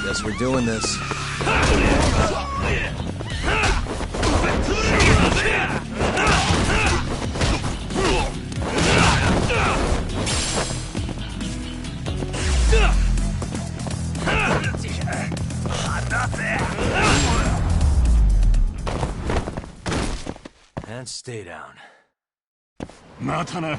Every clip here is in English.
Guess we're doing this. And stay down. またな。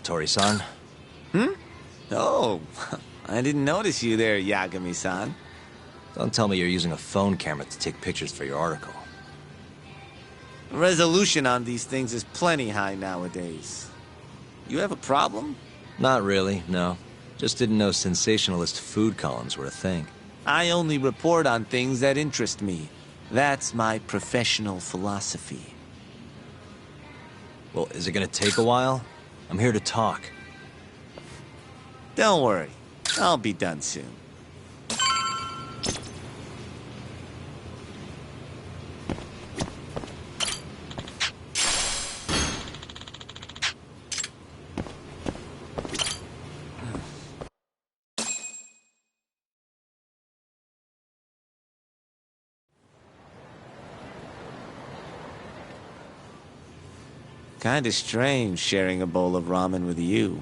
Tori-san? Oh, I didn't notice you there, Yagami-san. Don't tell me you're using a phone camera to take pictures for your article. Resolution on these things is plenty high nowadays. You have a problem? Not really, no. Just didn't know sensationalist food columns were a thing. I only report on things that interest me. That's my professional philosophy. Well, is it gonna take a while? I'm here to talk. Don't worry. I'll be done soon. Kinda strange sharing a bowl of ramen with you.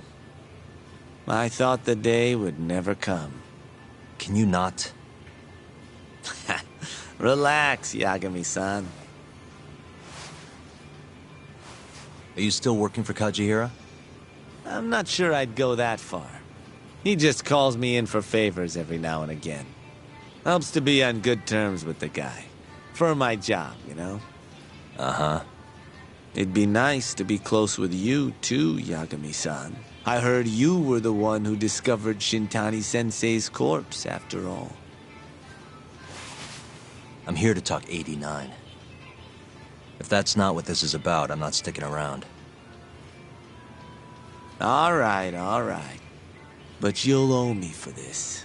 I thought the day would never come. Can you not? Relax, Yagami-san. Are you still working for Kajihira? I'm not sure I'd go that far. He just calls me in for favors every now and again. Helps to be on good terms with the guy. For my job, you know? Uh-huh. It'd be nice to be close with you, too, Yagami-san. I heard you were the one who discovered Shintani-sensei's corpse, after all. I'm here to talk 89. If that's not what this is about, I'm not sticking around. All right. But you'll owe me for this.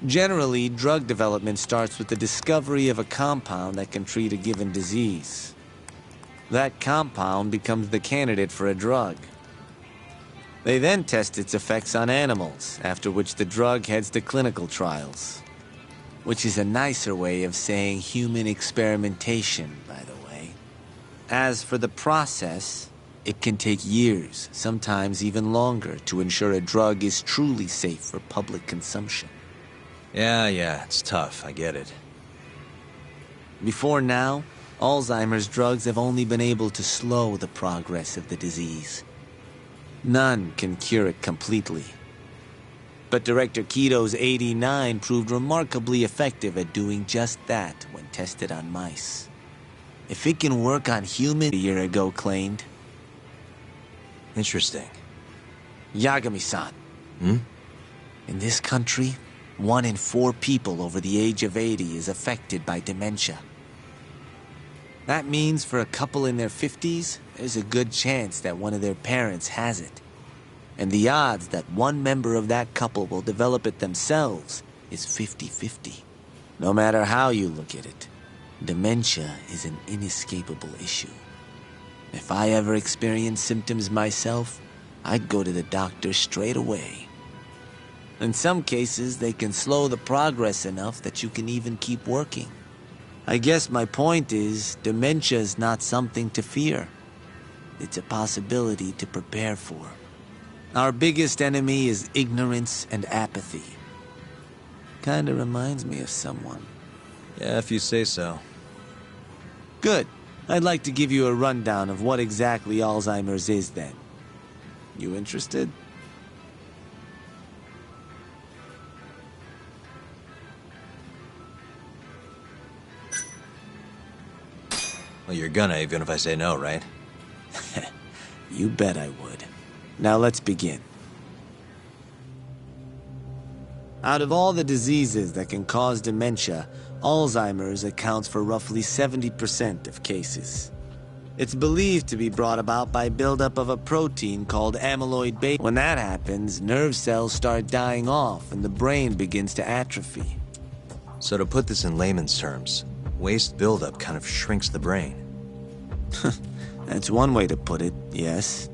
Generally, drug development starts with the discovery of a compound that can treat a given disease. That compound becomes the candidate for a drug. They then test its effects on animals, after which the drug heads to clinical trials. Which is a nicer way of saying human experimentation, by the way. As for the process, it can take years, sometimes even longer, to ensure a drug is truly safe for public consumption. Yeah, it's tough, I get it. Before now, Alzheimer's drugs have only been able to slow the progress of the disease. None can cure it completely. But Director Kito's 89 proved remarkably effective at doing just that when tested on mice. If it can work on humans, a year ago claimed. Interesting. Yagami-san. In this country, 1 in 4 people over the age of 80 is affected by dementia. That means for a couple in their 50s, there's a good chance that one of their parents has it. And the odds that one member of that couple will develop it themselves is 50-50. No matter how you look at it, dementia is an inescapable issue. If I ever experienced symptoms myself, I'd go to the doctor straight away. In some cases, they can slow the progress enough that you can even keep working. I guess my point is, dementia is not something to fear. It's a possibility to prepare for. Our biggest enemy is ignorance and apathy. Kinda reminds me of someone. Yeah, if you say so. Good. I'd like to give you a rundown of what exactly Alzheimer's is then. You interested? Well, you're gonna, even if I say no, right? You bet I would. Now let's begin. Out of all the diseases that can cause dementia, Alzheimer's accounts for roughly 70% of cases. It's believed to be brought about by buildup of a protein called amyloid beta. When that happens, nerve cells start dying off and the brain begins to atrophy. So to put this in layman's terms, waste buildup kind of shrinks the brain. That's one way to put it, yes.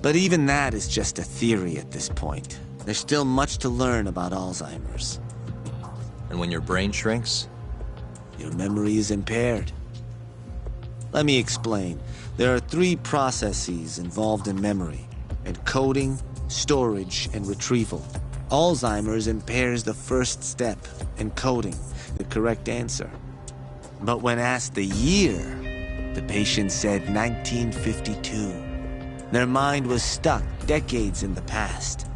But even that is just a theory at this point. There's still much to learn about Alzheimer's. And when your brain shrinks? Your memory is impaired. Let me explain. There are 3 processes involved in memory: encoding, storage, and retrieval. Alzheimer's impairs the first step, encoding, the correct answer. But when asked the year, the patient said 1952. Their mind was stuck decades in the past.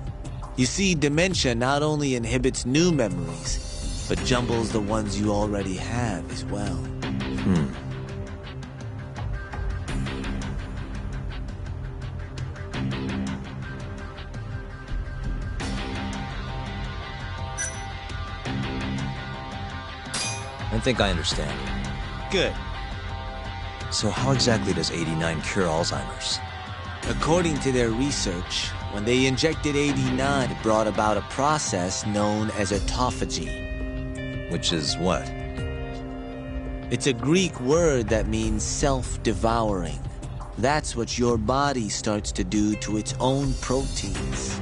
You see, dementia not only inhibits new memories, but jumbles the ones you already have as well. I think I understand. Good. So how exactly does 89 cure Alzheimer's? According to their research, when they injected 89, it brought about a process known as autophagy. Which is what? It's a Greek word that means self-devouring. That's what your body starts to do to its own proteins.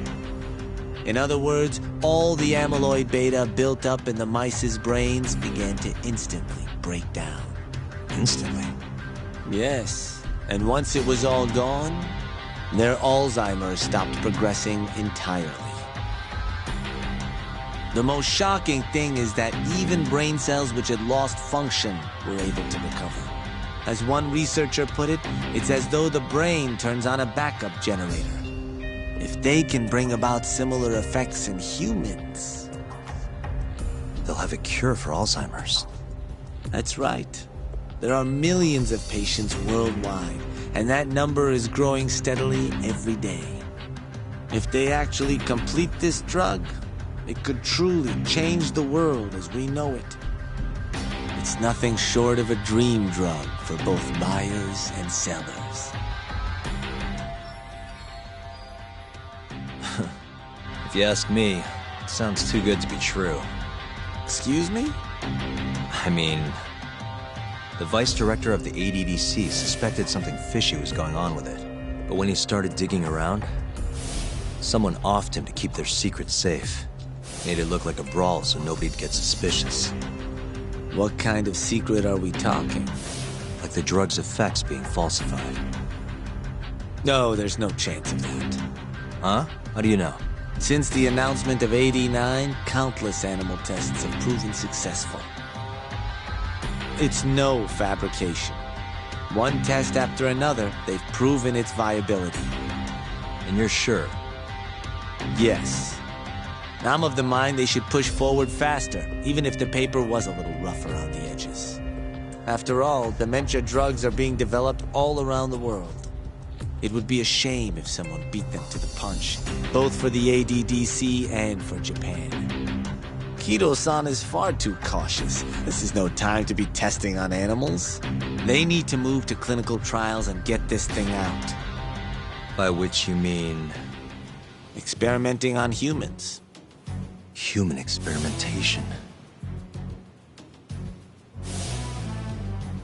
In other words, all the amyloid beta built up in the mice's brains began to instantly break down. Instantly? Yes, and once it was all gone, their Alzheimer's stopped progressing entirely. The most shocking thing is that even brain cells which had lost function were able to recover. As one researcher put it, it's as though the brain turns on a backup generator. If they can bring about similar effects in humans, They'll have a cure for Alzheimer's. that's right. There are millions of patients worldwide, and that number is growing steadily every day. If they actually complete this drug, it could truly change the world as we know it. It's nothing short of a dream drug for both buyers and sellers. If you ask me, it sounds too good to be true. Excuse me? I mean, the vice director of the ADDC suspected something fishy was going on with it. But when he started digging around, someone offed him to keep their secret safe. Made it look like a brawl so nobody'd get suspicious. What kind of secret are we talking? Like the drug's effects being falsified. No, there's no chance of that. Huh? How do you know? Since the announcement of 89, countless animal tests have proven successful. It's no fabrication. One test after another, they've proven its viability. And you're sure? Yes. I'm of the mind they should push forward faster, even if the paper was a little rough around the edges. After all, dementia drugs are being developed all around the world. It would be a shame if someone beat them to the punch, both for the ADDC and for Japan. Kido-san is far too cautious. This is no time to be testing on animals. They need to move to clinical trials and get this thing out. By which you mean... Experimenting on humans. human experimentation.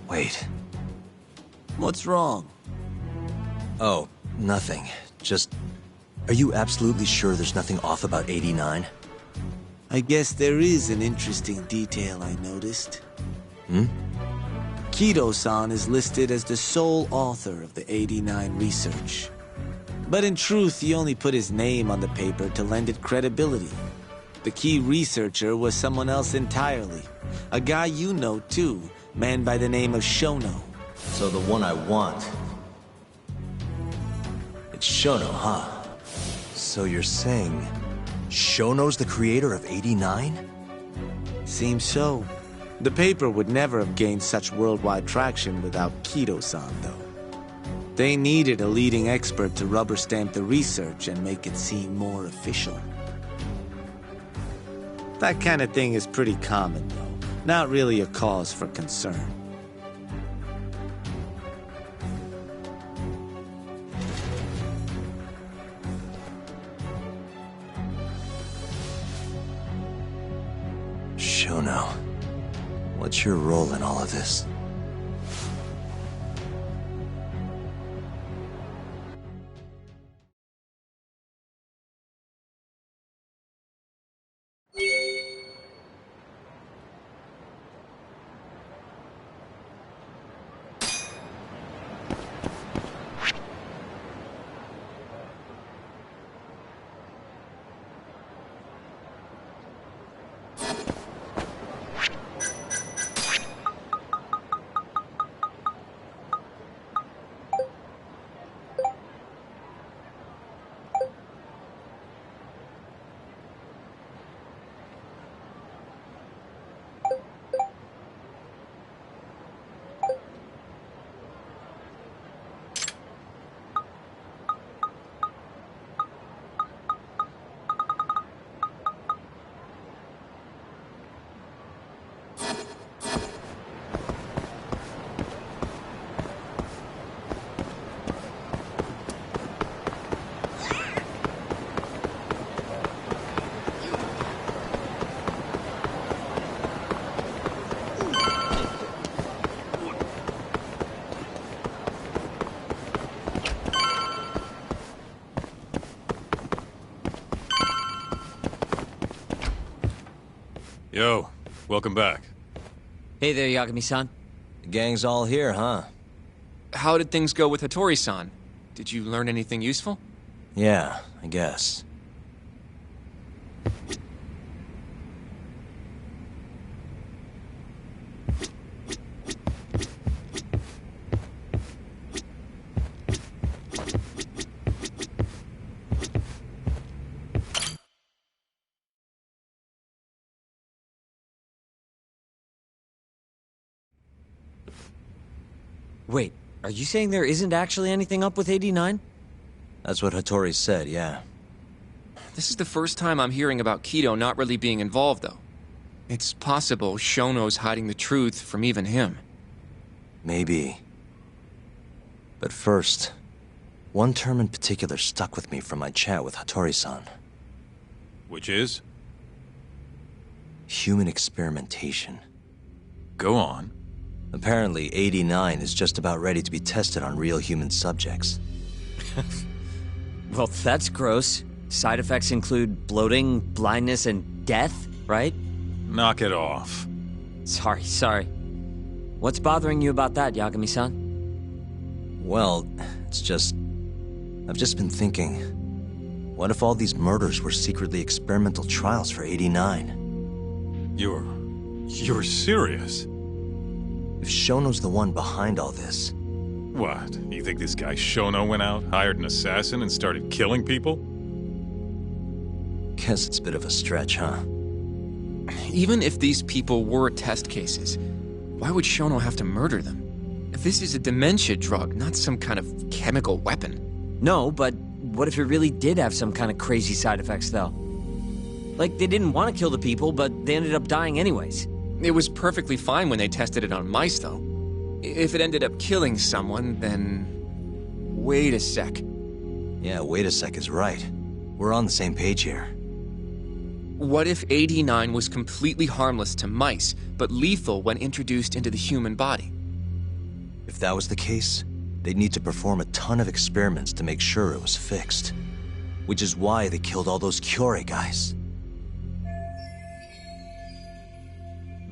Wait. What's wrong? Oh, nothing. Just... Are you absolutely sure there's nothing off about 89? I guess there is an interesting detail I noticed. Kido-san is listed as the sole author of the 89 research. But in truth, he only put his name on the paper to lend it credibility. The key researcher was someone else entirely. A guy you know, too, man by the name of Shono. So the one I want... It's Shono, huh? So you're saying... Shono's the creator of 89? Seems so. The paper would never have gained such worldwide traction without Kido-san, though. They needed a leading expert to rubber stamp the research and make it seem more official. That kind of thing is pretty common, though. Not really a cause for concern. Shono, what's your role in all of this? Yo, welcome back. Hey there, Yagami-san. The gang's all here, huh? How did things go with Hattori-san? Did you learn anything useful? Yeah, I guess. Wait, are you saying there isn't actually anything up with 89? That's what Hattori said, yeah. This is the first time I'm hearing about Kido not really being involved, though. It's possible Shono's hiding the truth from even him. Maybe. But first, one term in particular stuck with me from my chat with Hattori-san. Which is? Human experimentation. Go on. Apparently, 89 is just about ready to be tested on real human subjects. Well, that's gross. Side effects include bloating, blindness, and death, right? Knock it off. Sorry. What's bothering you about that, Yagami-san? Well, it's just... I've just been thinking... What if all these murders were secretly experimental trials for 89? You're serious? If Shono's the one behind all this... What? You think this guy Shono went out, hired an assassin, and started killing people? Guess it's a bit of a stretch, huh? Even if these people were test cases, why would Shono have to murder them? This is a dementia drug, not some kind of chemical weapon. No, but what if it really did have some kind of crazy side effects, though? Like, they didn't want to kill the people, but they ended up dying anyways. It was perfectly fine when they tested it on mice, though. If it ended up killing someone, then... Wait a sec. Yeah, wait a sec is right. We're on the same page here. What if 89 was completely harmless to mice, but lethal when introduced into the human body? If that was the case, they'd need to perform a ton of experiments to make sure it was fixed. Which is why they killed all those Kyorei guys.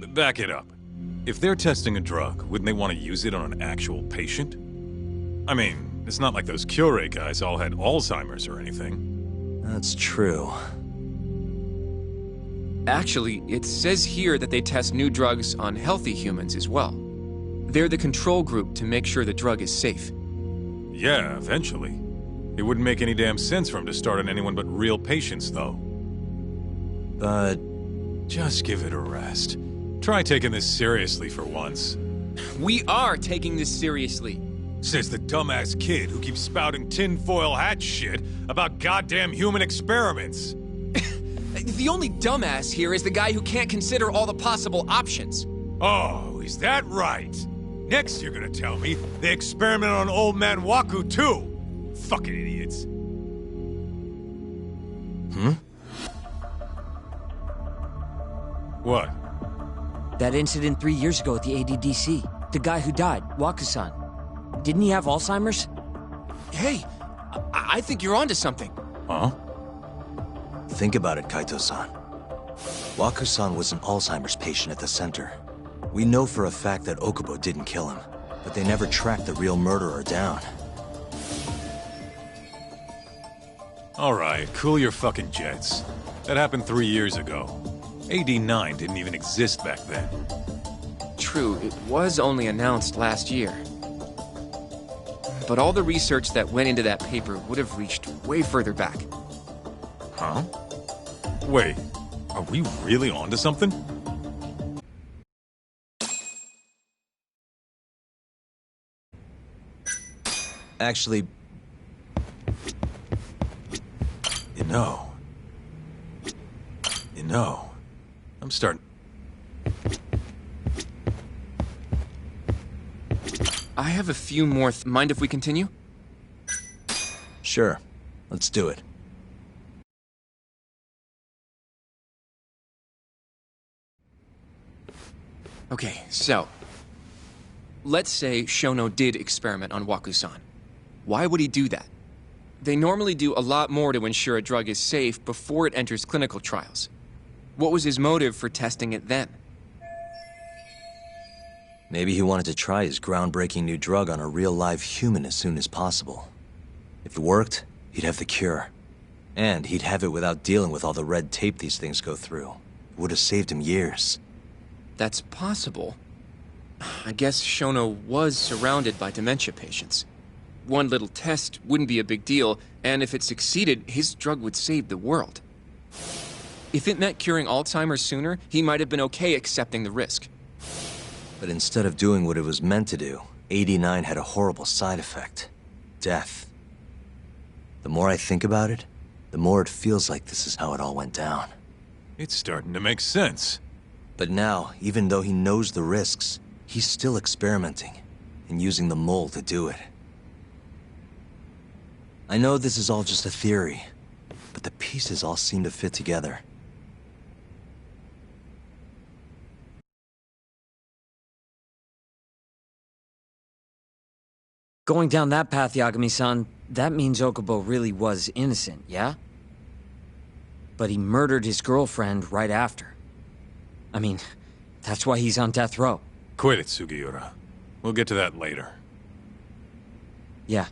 Back it up. If they're testing a drug, wouldn't they want to use it on an actual patient? I mean, it's not like those Kyorei guys all had Alzheimer's or anything. That's true. Actually, it says here that they test new drugs on healthy humans as well. They're the control group to make sure the drug is safe. Yeah, eventually. It wouldn't make any damn sense for him to start on anyone but real patients, though. But... Just give it a rest. Try taking this seriously for once. We are taking this seriously. Says the dumbass kid who keeps spouting tinfoil hat shit about goddamn human experiments. The only dumbass here is the guy who can't consider all the possible options. Oh, is that right? Next you're gonna tell me they experiment on old man Waku too. Fucking idiots. What? That incident 3 years ago at the ADDC. The guy who died, Waku-san. Didn't he have Alzheimer's? Hey, I think you're onto something. Huh? Think about it, Kaito-san. Waku-san was an Alzheimer's patient at the center. We know for a fact that Okubo didn't kill him, but they never tracked the real murderer down. Alright, cool your fucking jets. That happened 3 years ago. AD9 didn't even exist back then. True, it was only announced last year. But all the research that went into that paper would have reached way further back. Huh? Wait, are we really onto something? Actually, You know, I'm starting... I have a few more. Mind if we continue? sure. Let's do it. Okay, so... let's say Shono did experiment on Waku-san. Why would he do that? They normally do a lot more to ensure a drug is safe before it enters clinical trials. What was his motive for testing it then? Maybe he wanted to try his groundbreaking new drug on a real live human as soon as possible. If it worked, he'd have the cure. And he'd have it without dealing with all the red tape these things go through. It would have saved him years. That's possible. I guess Shono was surrounded by dementia patients. One little test wouldn't be a big deal, and if it succeeded, his drug would save the world. If it meant curing Alzheimer's sooner, he might have been okay accepting the risk. But instead of doing what it was meant to do, 89 had a horrible side effect. Death. The more I think about it, the more it feels like this is how it all went down. It's starting to make sense. But now, even though he knows the risks, he's still experimenting, and using the mole to do it. I know this is all just a theory, but the pieces all seem to fit together. Going down that path, Yagami-san, that means Okubo really was innocent, yeah? But he murdered his girlfriend right after. I mean, that's why he's on death row. Quit it, Sugiura. We'll get to that later. Yeah.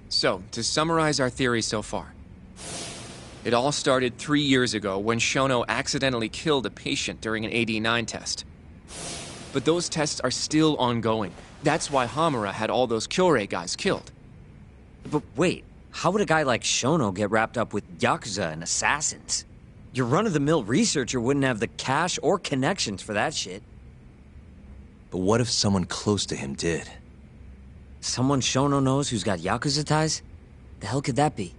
So, to summarize our theory so far. It all started 3 years ago when Shono accidentally killed a patient during an AD9 test. But those tests are still ongoing. That's why Hamura had all those Kyorei guys killed. But wait, how would a guy like Shono get wrapped up with Yakuza and assassins? Your run-of-the-mill researcher wouldn't have the cash or connections for that shit. But what if someone close to him did? Someone Shono knows who's got Yakuza ties? The hell could that be?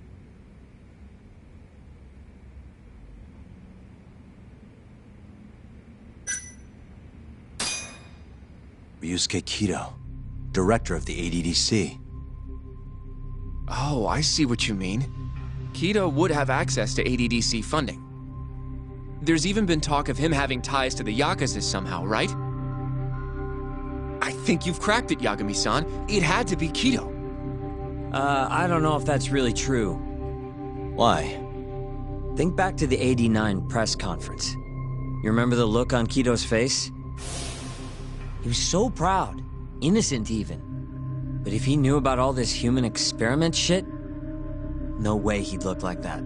Ryusuke Kido, director of the ADDC. Oh, I see what you mean. Kido would have access to ADDC funding. There's even been talk of him having ties to the Yakuza somehow, right? I think you've cracked it, Yagami-san. It had to be Kido. I don't know if that's really true. Why? Think back to the '89 press conference. You remember the look on Kido's face? He was so proud, innocent even. But if he knew about all this human experiment shit, no way he'd look like that.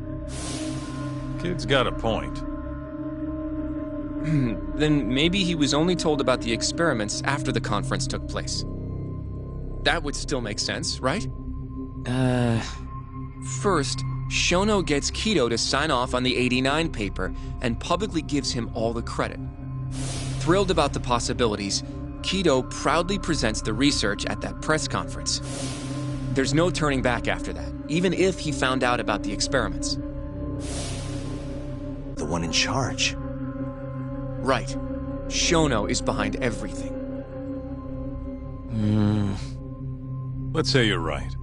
Kid's got a point. Then maybe he was only told about the experiments after the conference took place. That would still make sense, right? First, Shono gets Kido to sign off on the '89 paper and publicly gives him all the credit. Thrilled about the possibilities, Kido proudly presents the research at that press conference. There's no turning back after that, even if he found out about the experiments. The one in charge. Right. Shono is behind everything. Let's say you're right.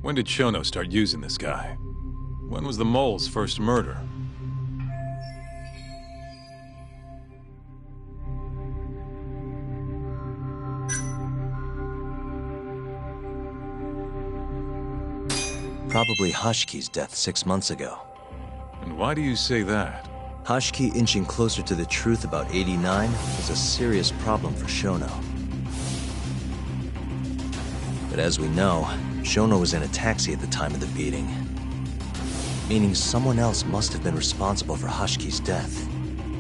When did Shono start using this guy? When was the mole's first murder? Probably Hashki's death 6 months ago. And why do you say that? Hashki inching closer to the truth about '89 was a serious problem for Shono. But as we know, Shono was in a taxi at the time of the beating. Meaning someone else must have been responsible for Hashki's death.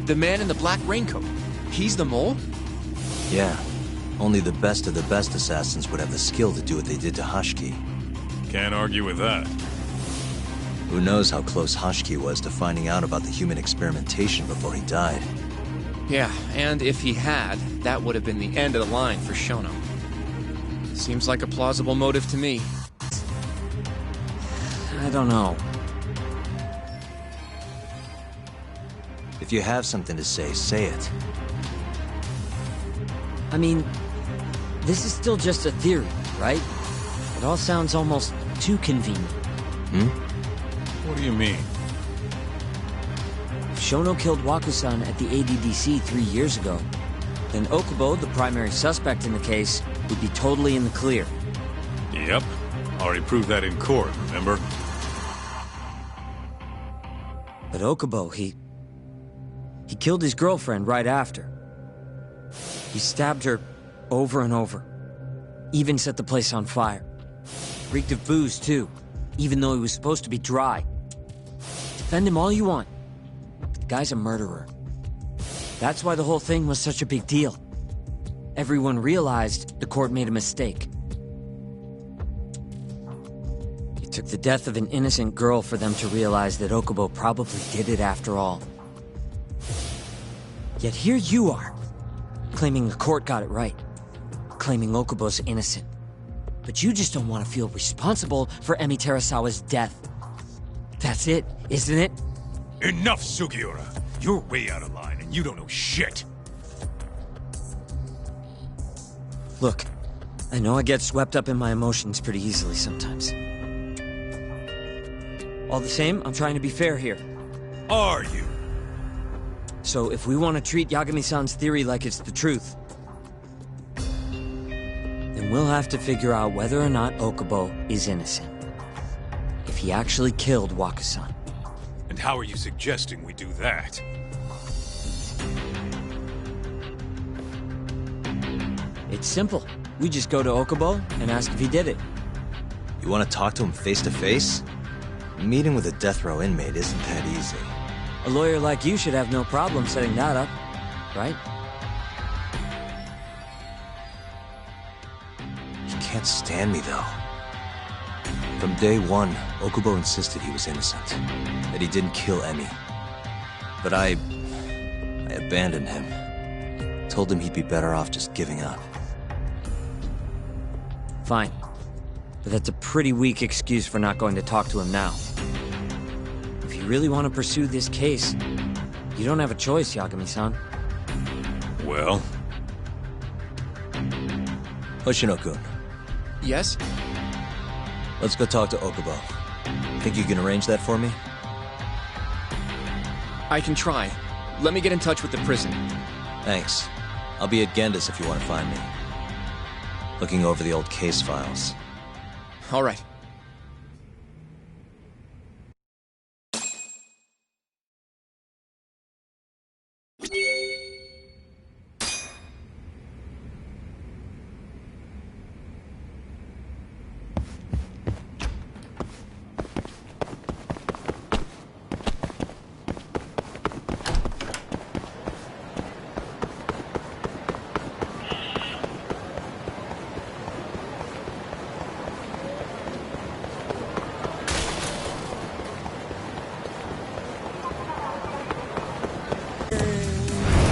The man in the black raincoat. He's the mole? Yeah. Only the best of the best assassins would have the skill to do what they did to Hashki. Can't argue with that. Who knows how close Hashki was to finding out about the human experimentation before he died. Yeah, and if he had, that would have been the end of the line for Shono. Seems like a plausible motive to me. I don't know. If you have something to say it. I mean, this is still just a theory, right? It all sounds almost too convenient. What do you mean? If Shono killed Waku-san at the ADDC 3 years ago, then Okubo, the primary suspect in the case, would be totally in the clear. Yep. Already proved that in court, remember? But Okubo, he killed his girlfriend right after. He stabbed her over and over. Even set the place on fire. Reeked of booze, too, even though he was supposed to be dry. Defend him all you want. The guy's a murderer. That's why the whole thing was such a big deal. Everyone realized the court made a mistake. It took the death of an innocent girl for them to realize that Okubo probably did it after all. Yet here you are, claiming the court got it right, claiming Okubo's innocent. But you just don't want to feel responsible for Emi Terasawa's death. That's it, isn't it? Enough, Sugiura! You're way out of line, and you don't know shit! Look, I know I get swept up in my emotions pretty easily sometimes. All the same, I'm trying to be fair here. Are you? So if we want to treat Yagami-san's theory like it's the truth, then we'll have to figure out whether or not Okubo is innocent. If he actually killed Waku-san. And how are you suggesting we do that? It's simple. We just go to Okubo and ask if he did it. You want to talk to him face to face? Meeting with a death row inmate isn't that easy. A lawyer like you should have no problem setting that up, right? He can't stand me, though. From day one, Okubo insisted he was innocent, that he didn't kill Emi. But I abandoned him. Told him he'd be better off just giving up. Fine. But that's a pretty weak excuse for not going to talk to him now. If you really want to pursue this case, you don't have a choice, Yagami-san. Well? Hoshino-kun, Yes? let's go talk to Okubo. Think you can arrange that for me? I can try. Let me get in touch with the prison. Thanks. I'll be at Gendis if you want to find me. Looking over the old case files. All right.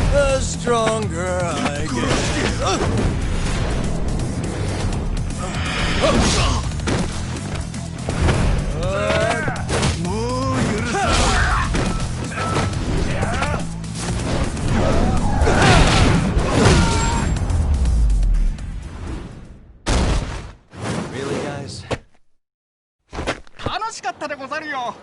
The stronger I get. Really, guys? 楽しかったでござるよ。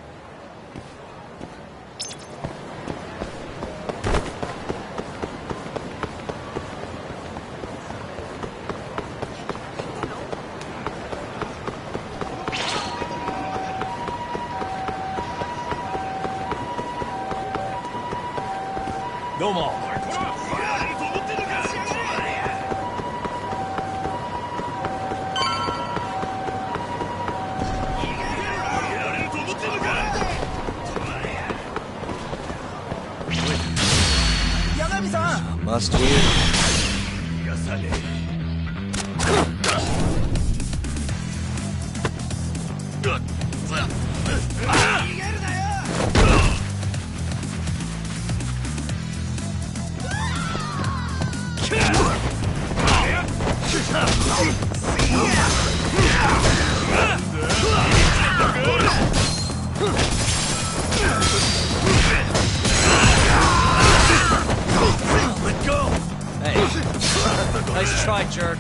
どうも。Must we? Nice try, jerk.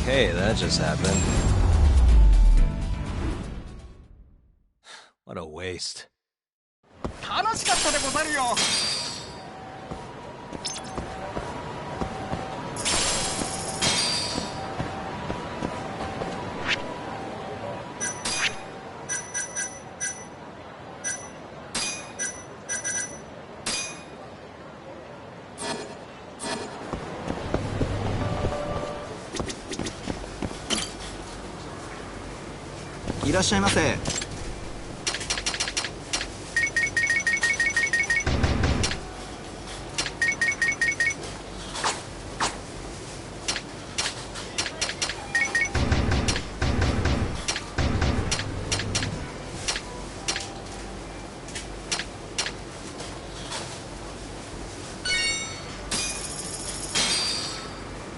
Okay, that just happened. What a waste. 楽しかったでござるよ。いらっしゃいませ。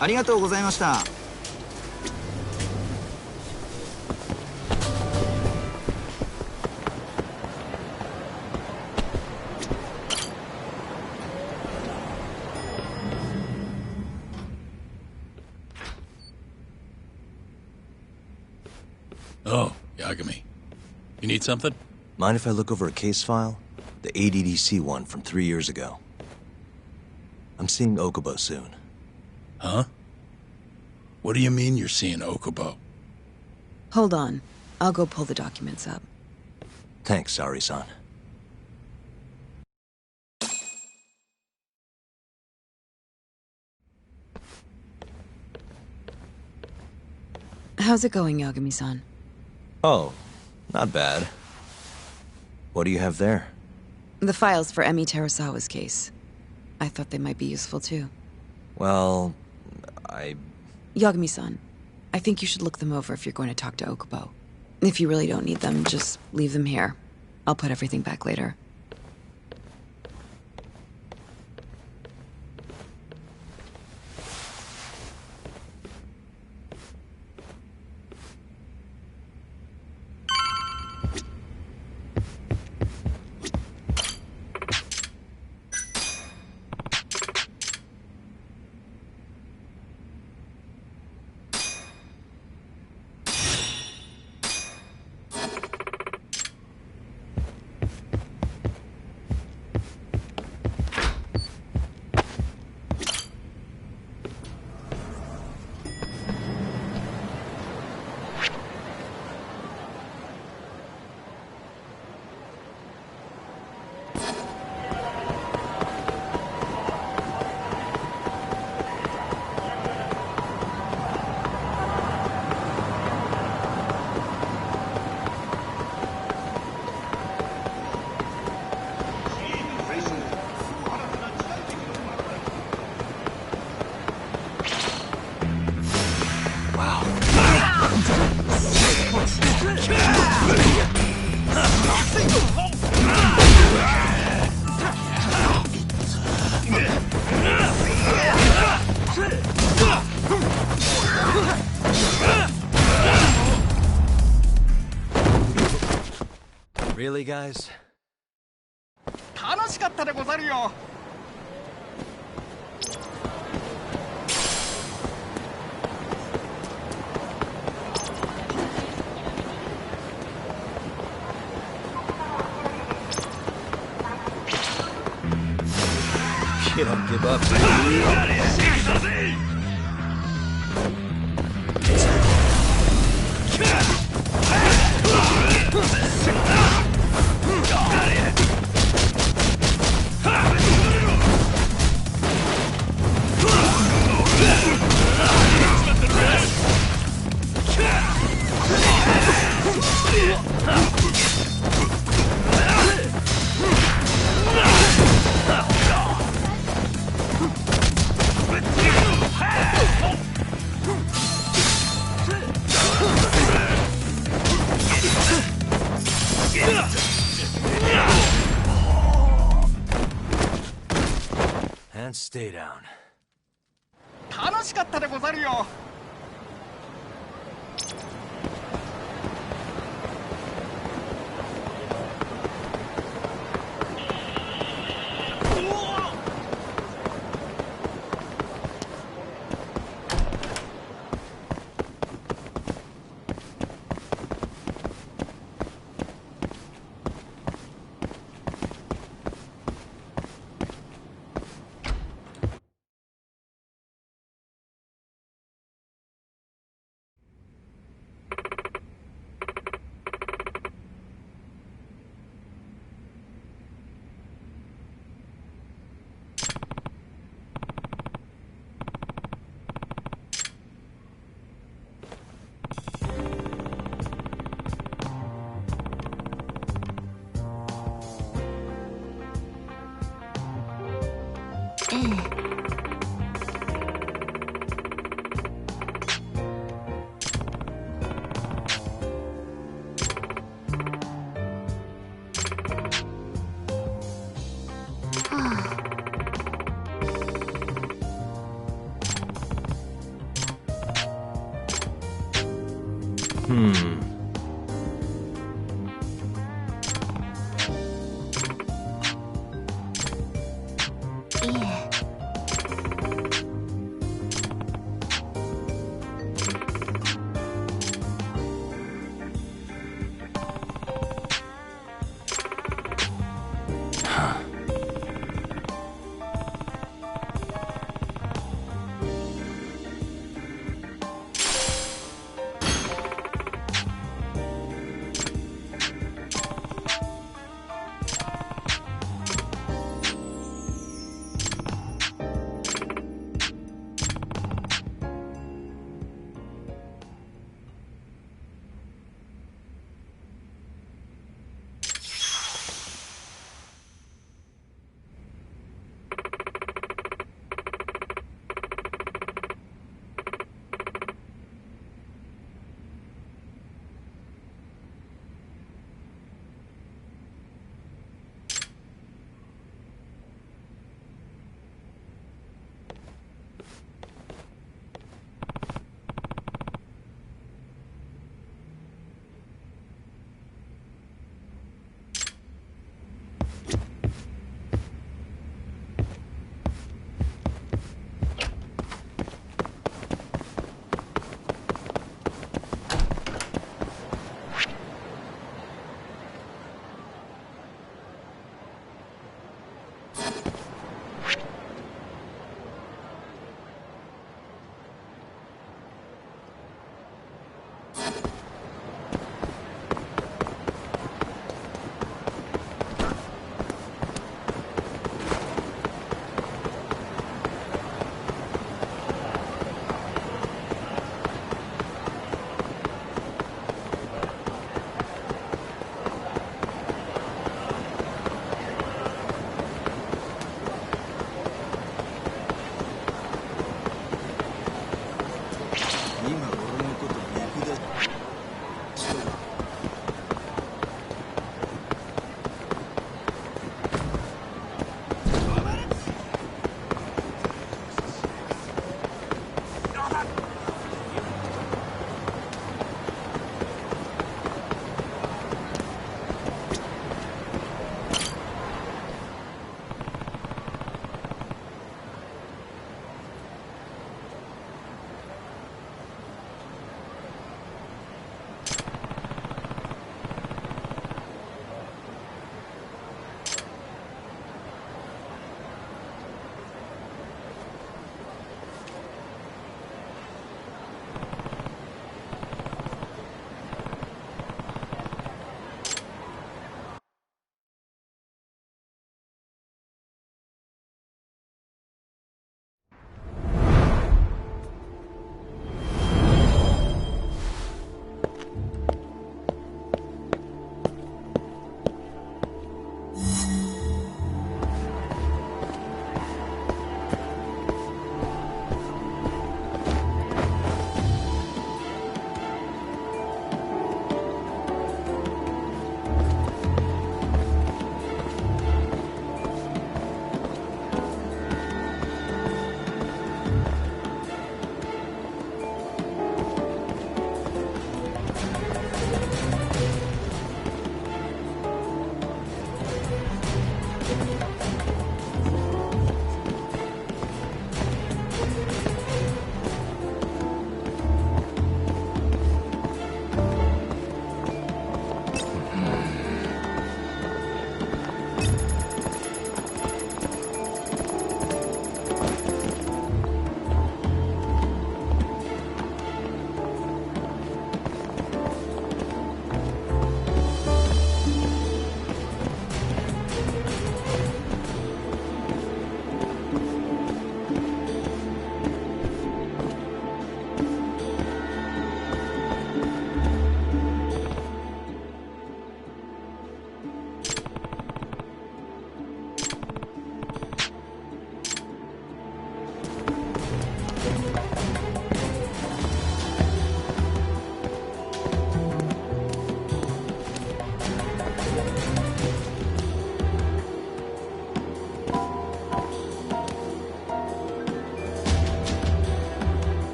ありがとうございました。Oh, Yagami. You need something? Mind if I look over a case file? The ADDC one from 3 years ago. I'm seeing Okubo soon. Huh? What do you mean you're seeing Okubo? Hold on. I'll go pull the documents up. Thanks, Ari-san. How's it going, Yagami-san? Oh, not bad. What do you have there? The files for Emi Terasawa's case. I thought they might be useful too. Well, Yagami-san, I think you should look them over if you're going to talk to Okubo. If you really don't need them, just leave them here. I'll put everything back later. Really, guys? 楽しかったでござるよ。You don't give up. And stay down. 楽しかったでござるよ。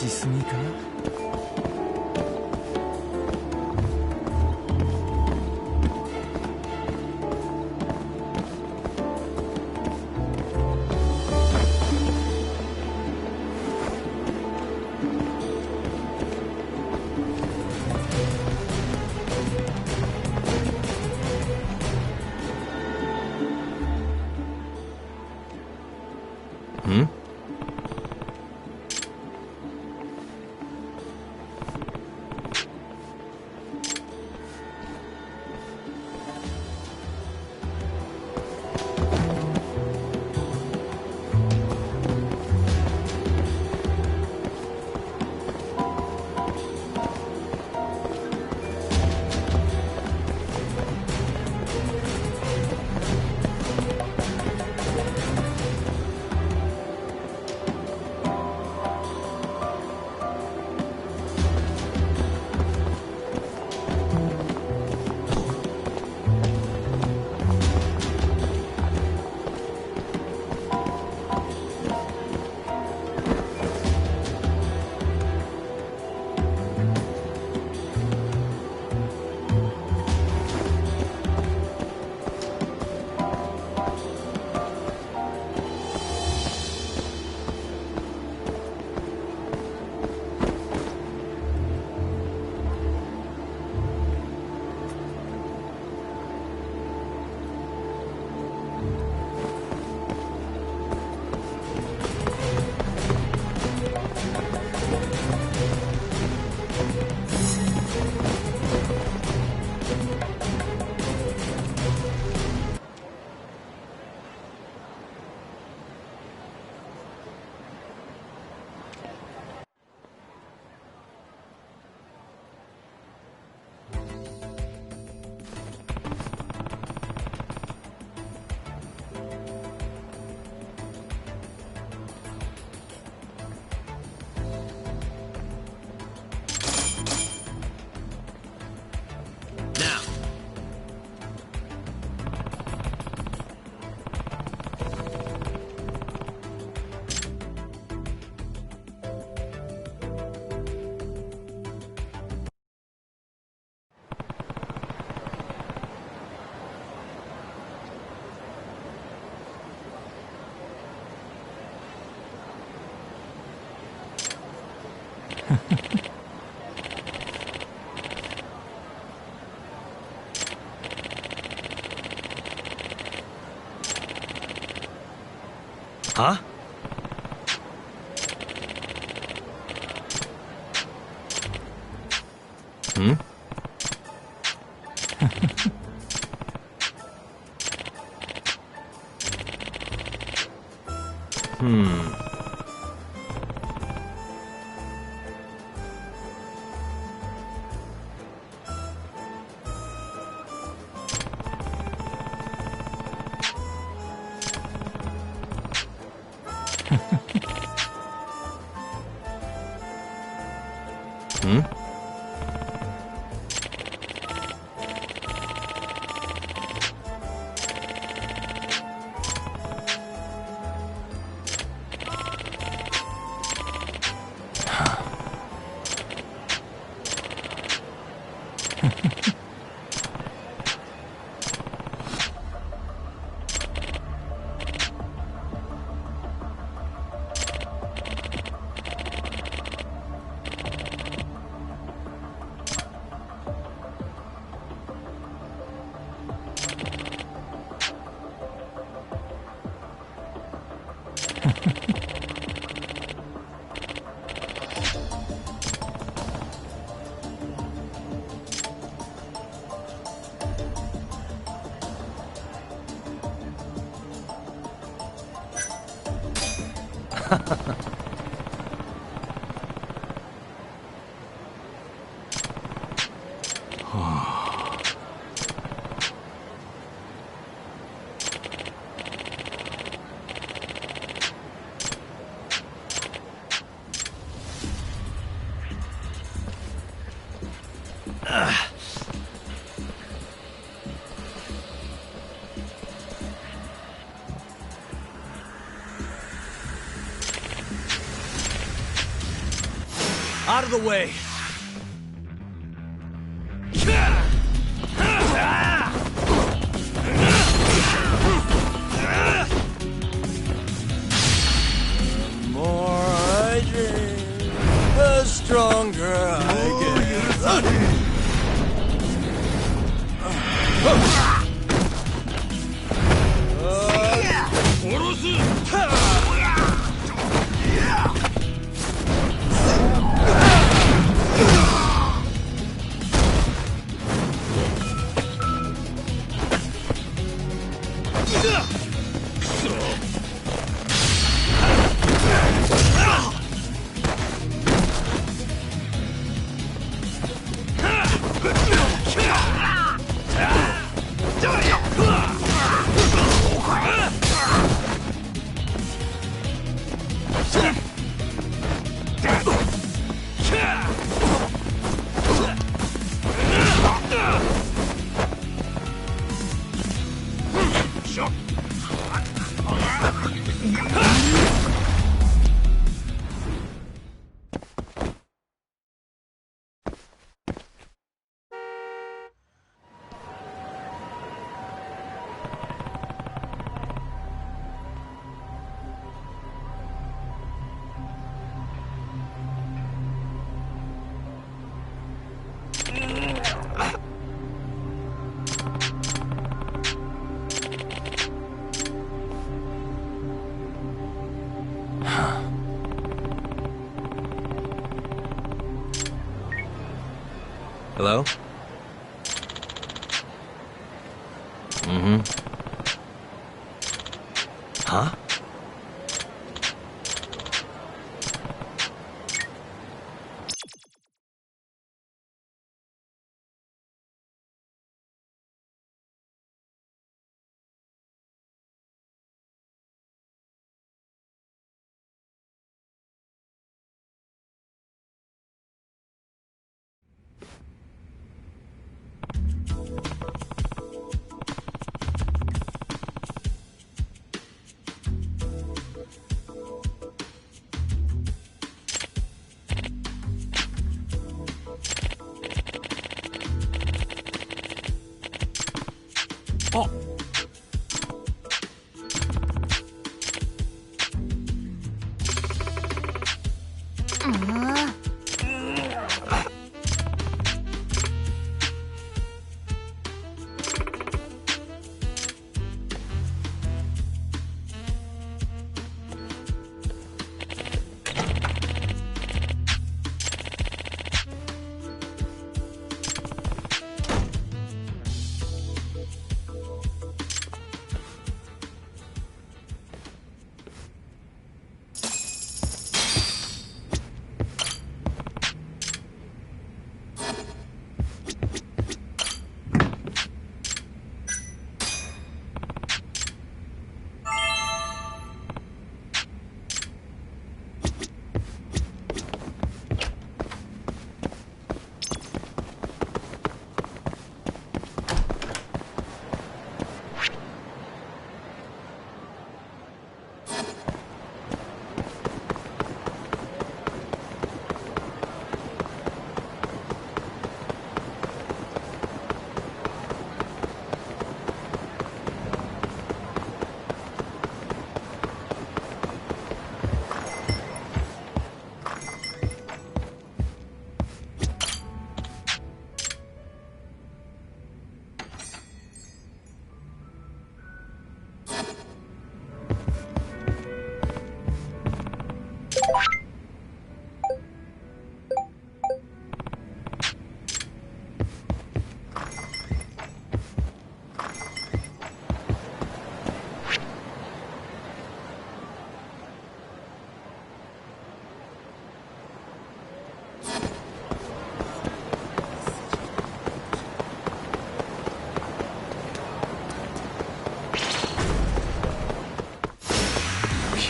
しすぎか？Huh? Hmm? Hmm? Out of the way! The more I drink, the stronger I get. Hello? Mm-hmm. Huh? Oh.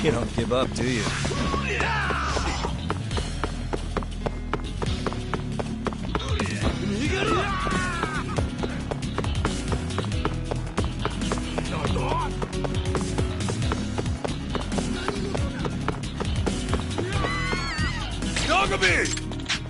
You don't give up, do you? Yagami!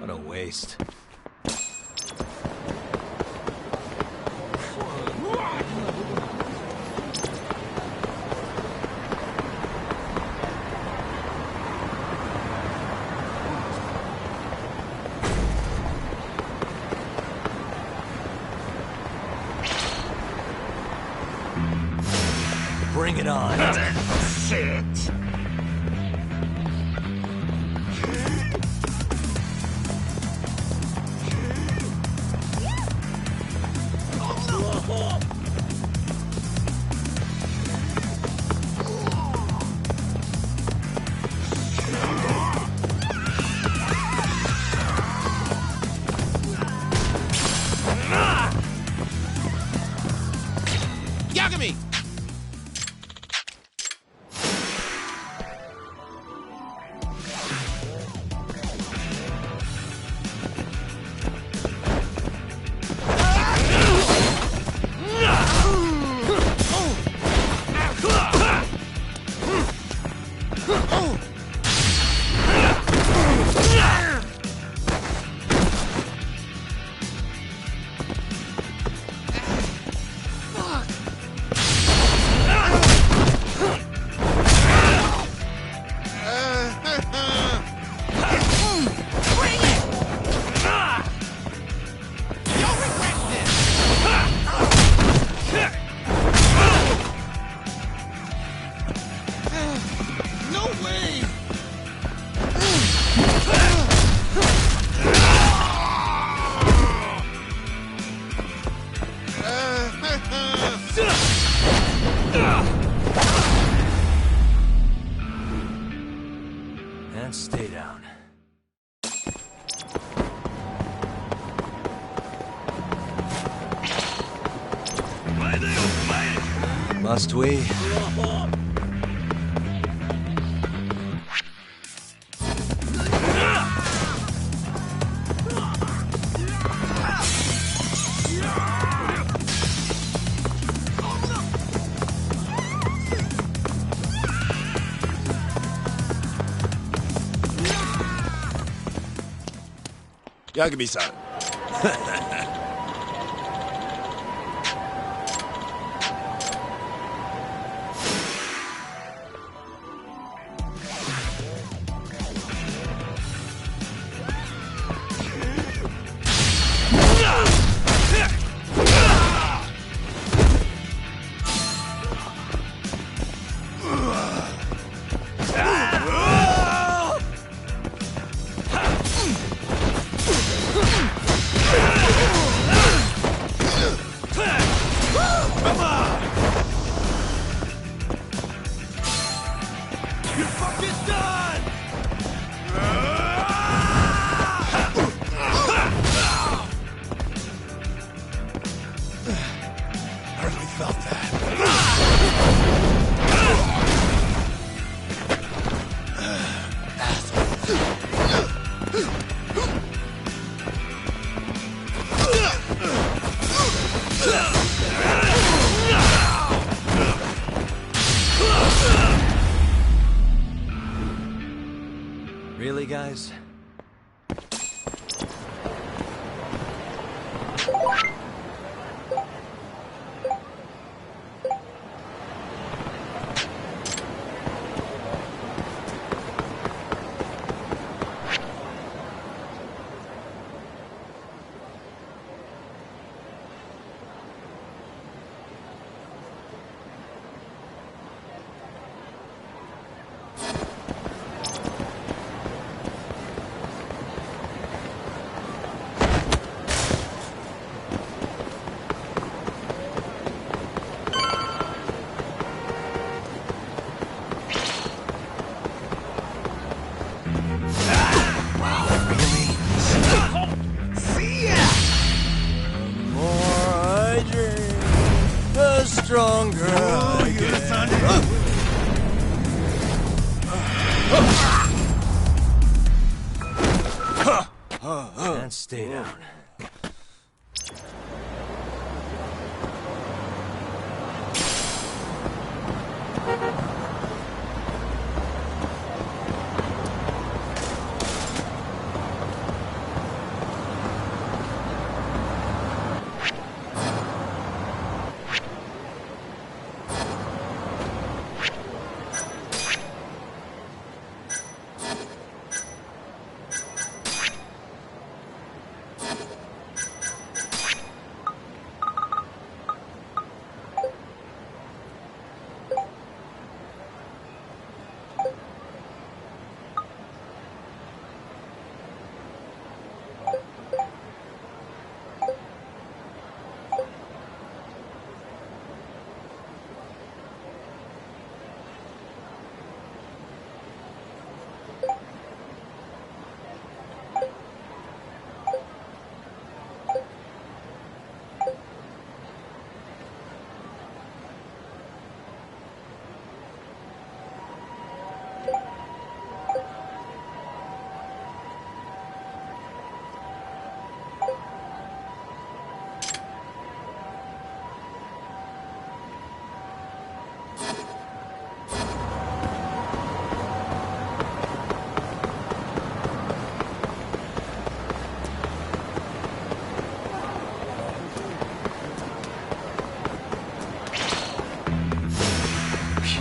What a waste. Bring it on. Shit. Yagami! And stay down. Must we? Yagami-san. Hardly felt that. Really, guys? Stay down.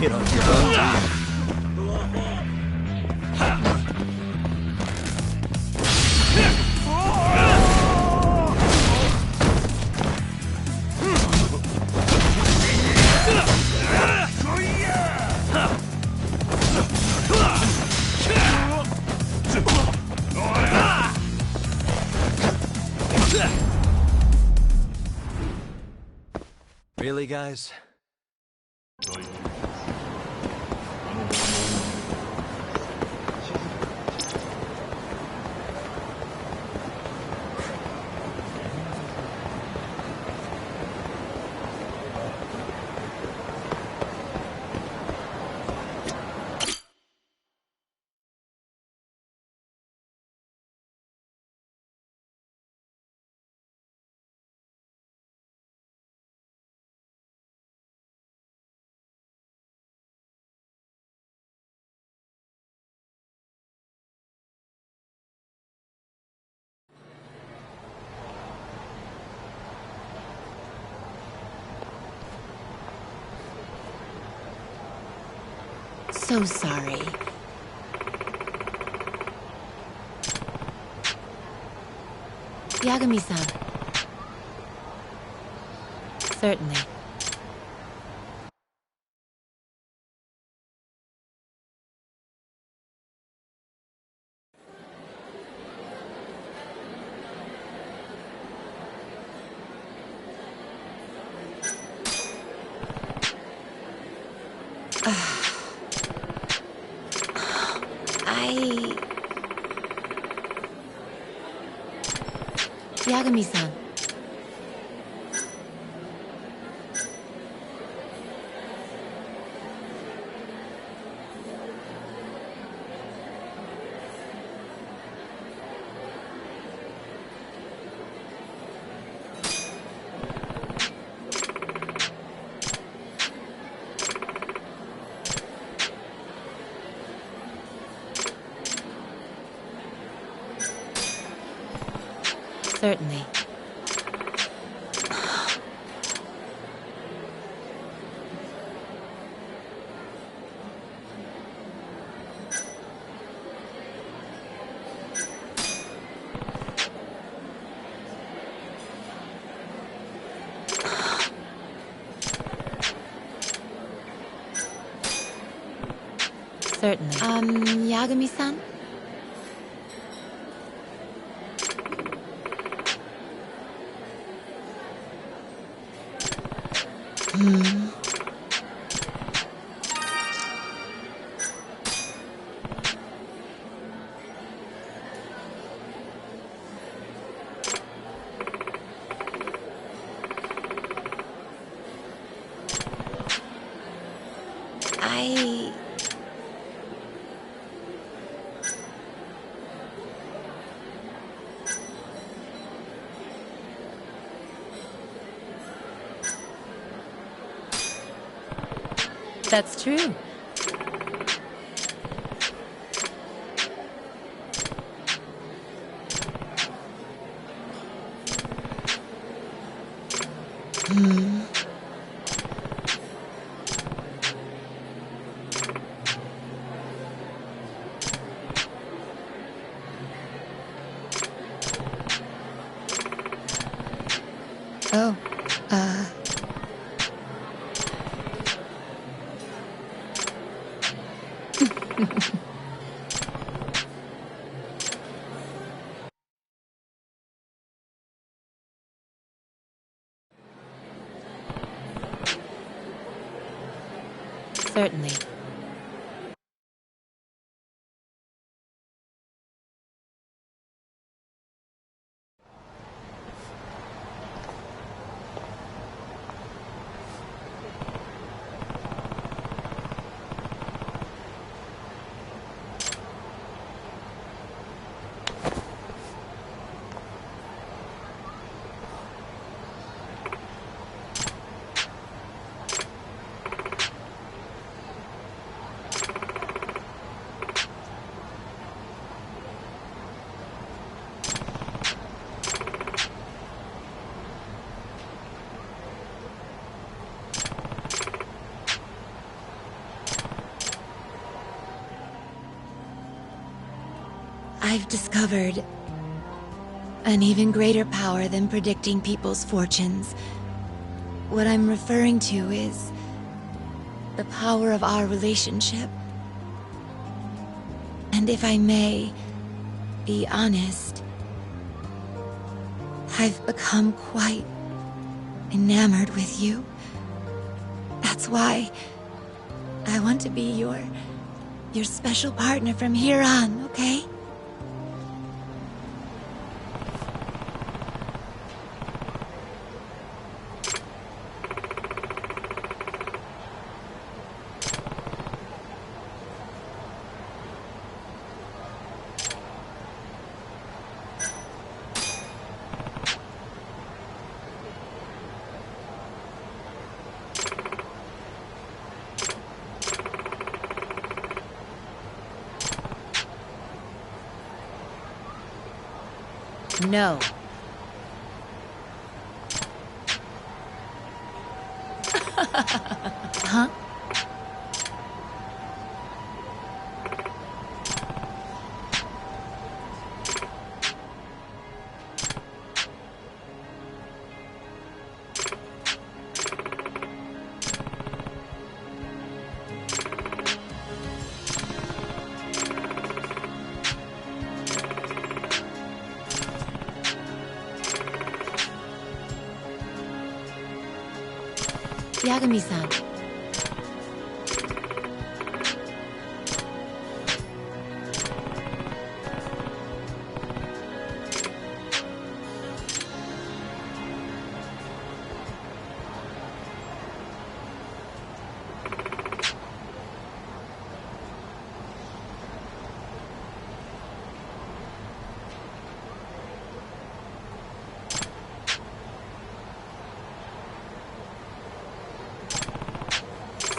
Get on your own. Really, guys? So sorry. Yagami-san. Certainly. Yagami-san. Certainly. Certainly. Yagami-san? That's true. Oh, Certainly. I've discovered an even greater power than predicting people's fortunes. What I'm referring to is the power of our relationship. And if I may be honest, I've become quite enamored with you. That's why I want to be your special partner from here on, okay? No. Huh? Yagami-san.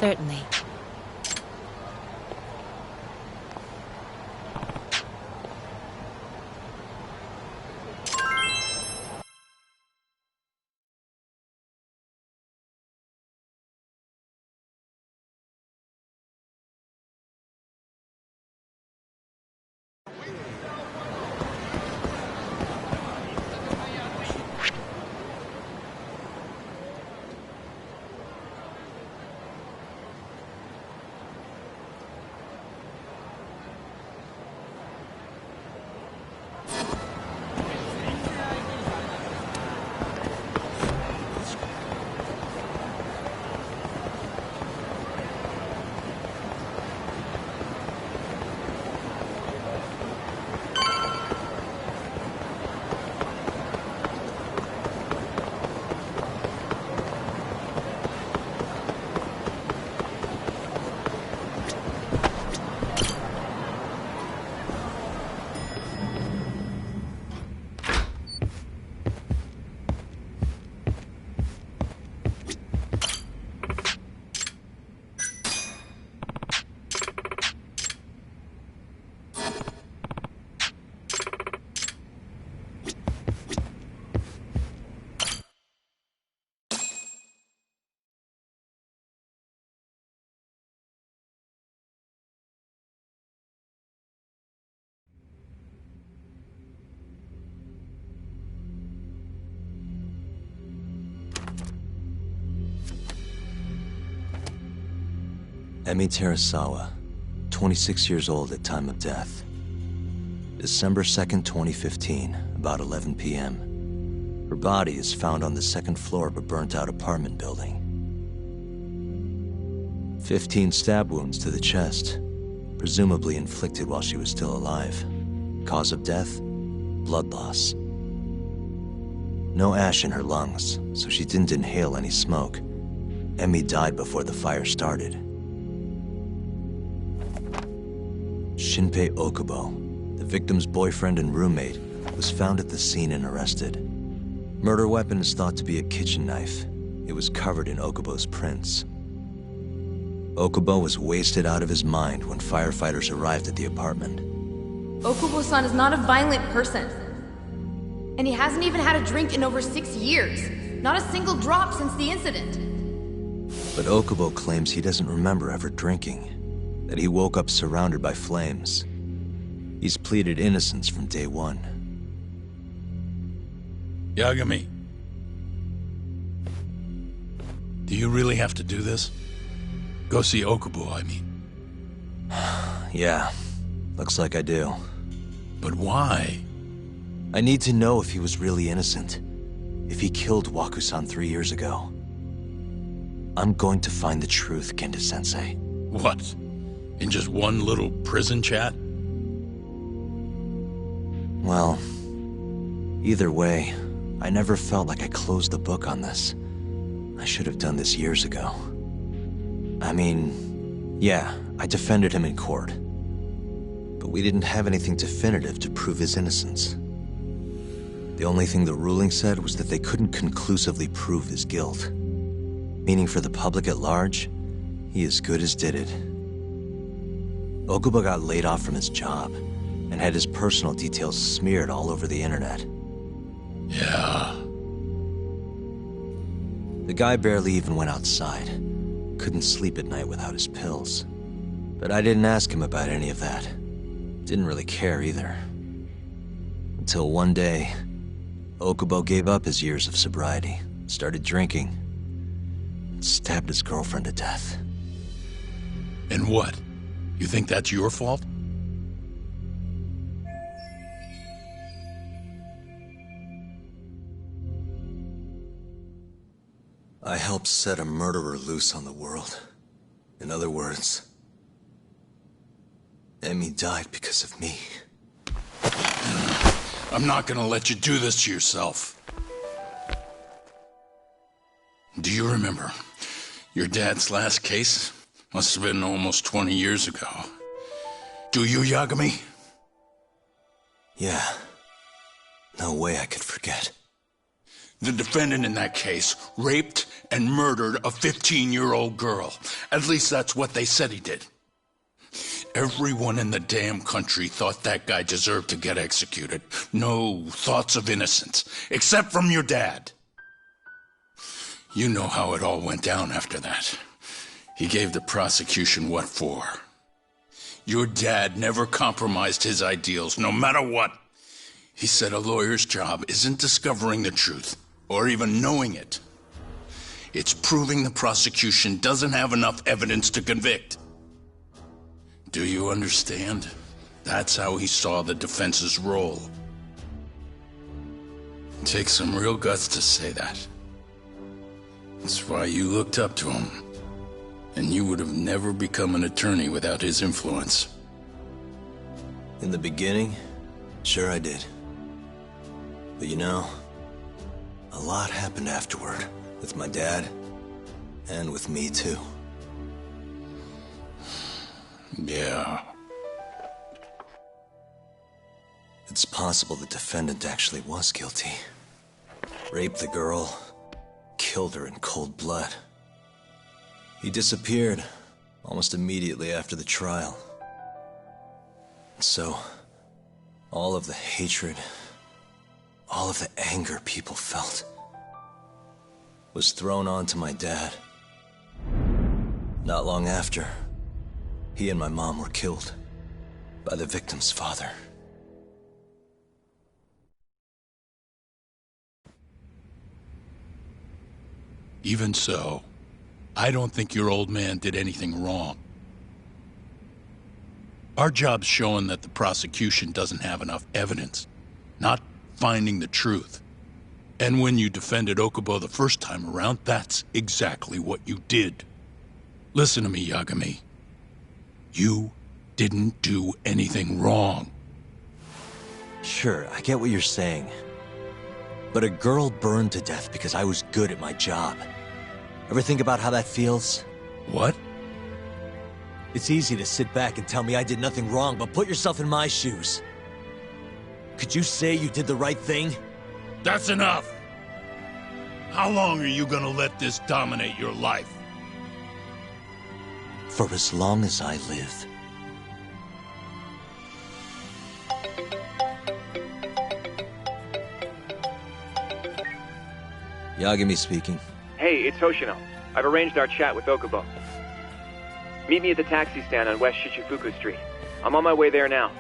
Certainly. Emi Terasawa, 26 years old at time of death. December 2nd, 2015, about 11 p.m. Her body is found on the second floor of a burnt-out apartment building. 15 stab wounds to the chest, presumably inflicted while she was still alive. Cause of death? Blood loss. No ash in her lungs, so she didn't inhale any smoke. Emi died before the fire started. Shinpei Okubo, the victim's boyfriend and roommate, was found at the scene and arrested. Murder weapon is thought to be a kitchen knife. It was covered in Okubo's prints. Okubo was wasted out of his mind when firefighters arrived at the apartment. Okubo-san is not a violent person. And he hasn't even had a drink in over 6 years. Not a single drop since the incident. But Okubo claims he doesn't remember ever drinking, that he woke up surrounded by flames. He's pleaded innocence from day one. Yagami. Do you really have to do this? Go see Okubo, I mean. Yeah, looks like I do. But why? I need to know if he was really innocent. If he killed Waku-san 3 years ago. I'm going to find the truth, Kendo-sensei. What? In just one little prison chat? Well, either way, I never felt like I closed the book on this. I should have done this years ago. I mean, yeah, I defended him in court. But we didn't have anything definitive to prove his innocence. The only thing the ruling said was that they couldn't conclusively prove his guilt. Meaning for the public at large, he as good as did it. Okubo got laid off from his job, and had his personal details smeared all over the internet. Yeah. The guy barely even went outside. Couldn't sleep at night without his pills. But I didn't ask him about any of that. Didn't really care either. Until one day, Okubo gave up his years of sobriety, started drinking, and stabbed his girlfriend to death. And what? You think that's your fault? I helped set a murderer loose on the world. In other words, Emi died because of me. I'm not gonna let you do this to yourself. Do you remember your dad's last case? Must have been almost 20 years ago. Do you, Yagami? Yeah. No way I could forget. The defendant in that case raped and murdered a 15-year-old girl. At least that's what they said he did. Everyone in the damn country thought that guy deserved to get executed. No thoughts of innocence, except from your dad. You know how it all went down after that. He gave the prosecution what for. Your dad never compromised his ideals, no matter what. He said a lawyer's job isn't discovering the truth, or even knowing it. It's proving the prosecution doesn't have enough evidence to convict. Do you understand? That's how he saw the defense's role. It takes some real guts to say that. That's why you looked up to him. And you would have never become an attorney without his influence. In the beginning, sure I did. But you know, a lot happened afterward, with my dad, and with me too. Yeah. It's possible the defendant actually was guilty. Raped the girl, killed her in cold blood. He disappeared almost immediately after the trial. So, all of the hatred, all of the anger people felt was thrown onto my dad. Not long after, he and my mom were killed by the victim's father. Even so, I don't think your old man did anything wrong. Our job's showing that the prosecution doesn't have enough evidence, not finding the truth. And when you defended Okubo the first time around, that's exactly what you did. Listen to me, Yagami. You didn't do anything wrong. Sure, I get what you're saying. But a girl burned to death because I was good at my job. Ever think about how that feels? What? It's easy to sit back and tell me I did nothing wrong, but put yourself in my shoes. Could you say you did the right thing? That's enough! How long are you gonna let this dominate your life? For as long as I live. Yagami speaking. Hey, it's Hoshino. I've arranged our chat with Okubo. Meet me at the taxi stand on West Shichifuku Street. I'm on my way there now.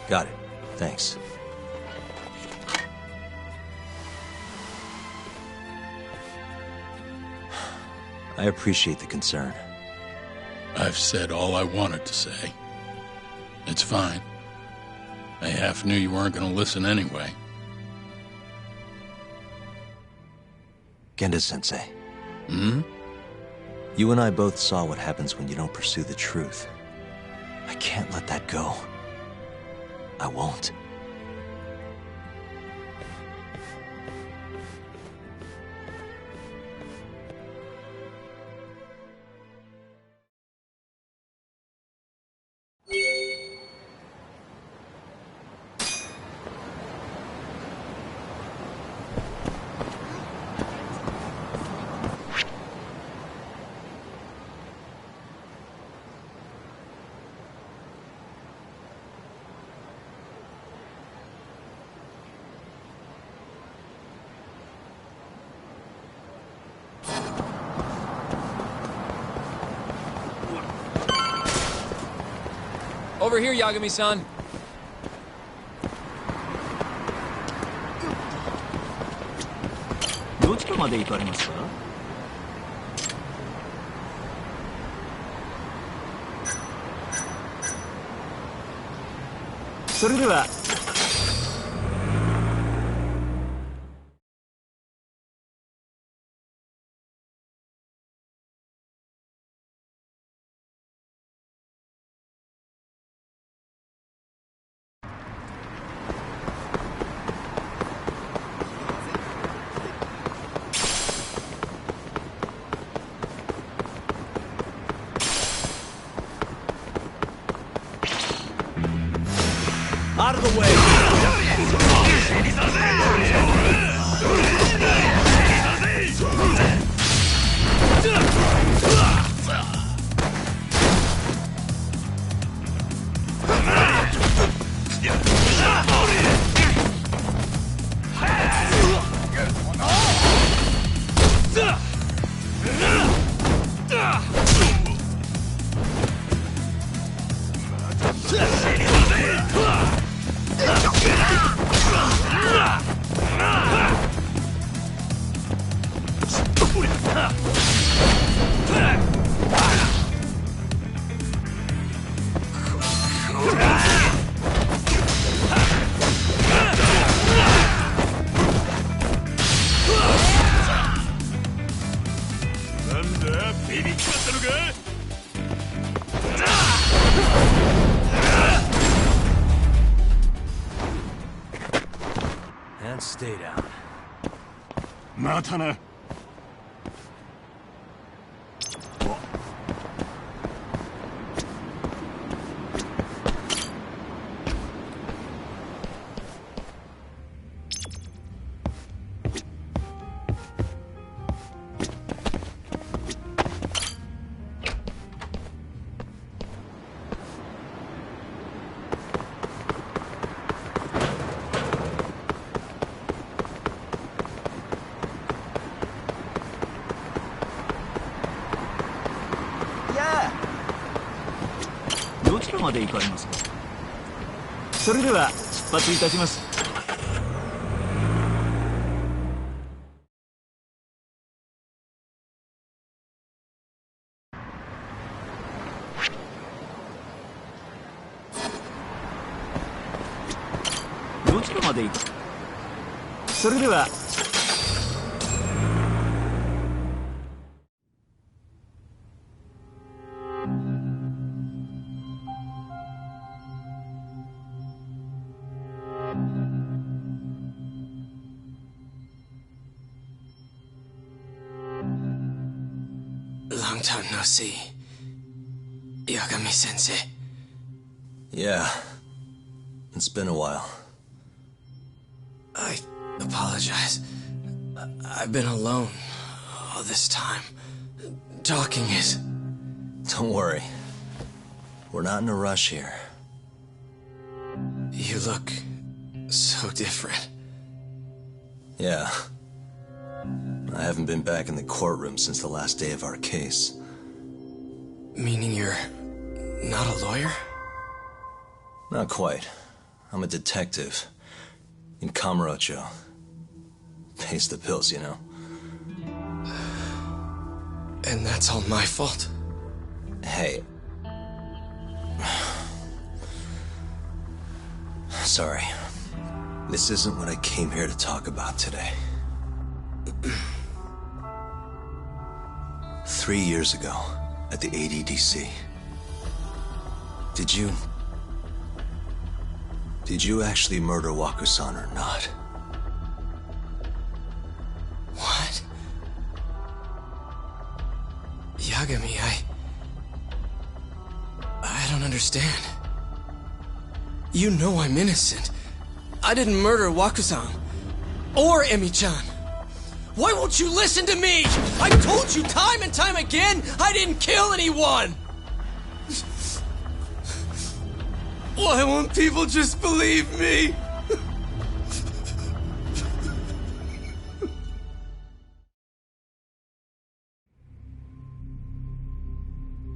Got it. Thanks. I appreciate the concern. I've said all I wanted to say. It's fine. I half knew you weren't gonna listen anyway. Genda-sensei. Hmm? You and I both saw what happens when you don't pursue the truth. I can't let that go. I won't. Over here, Yagami-san. Out of the way! And stay down. またな。どちらまで行かれますか。それでは出発いたします。ちとまで行く。それでは。Long time no see. Yagami-sensei. Yeah. It's been a while. I apologize. I've been alone all this time. Talking is... Don't worry. We're not in a rush here. You look so different. Yeah. I haven't been back in the courtroom since the last day of our case. Meaning you're not a lawyer? Not quite. I'm a detective. In Kamurocho. Pays the bills, you know. And that's all my fault? Hey. Sorry. This isn't what I came here to talk about today. 3 years ago, at the ADDC. Did you actually murder Waku-san or not? What? Yagami, I don't understand. You know I'm innocent. I didn't murder Waku-san. Or Emi-chan. Why won't you listen to me? I've told you time and time again, I didn't kill anyone! Why won't people just believe me?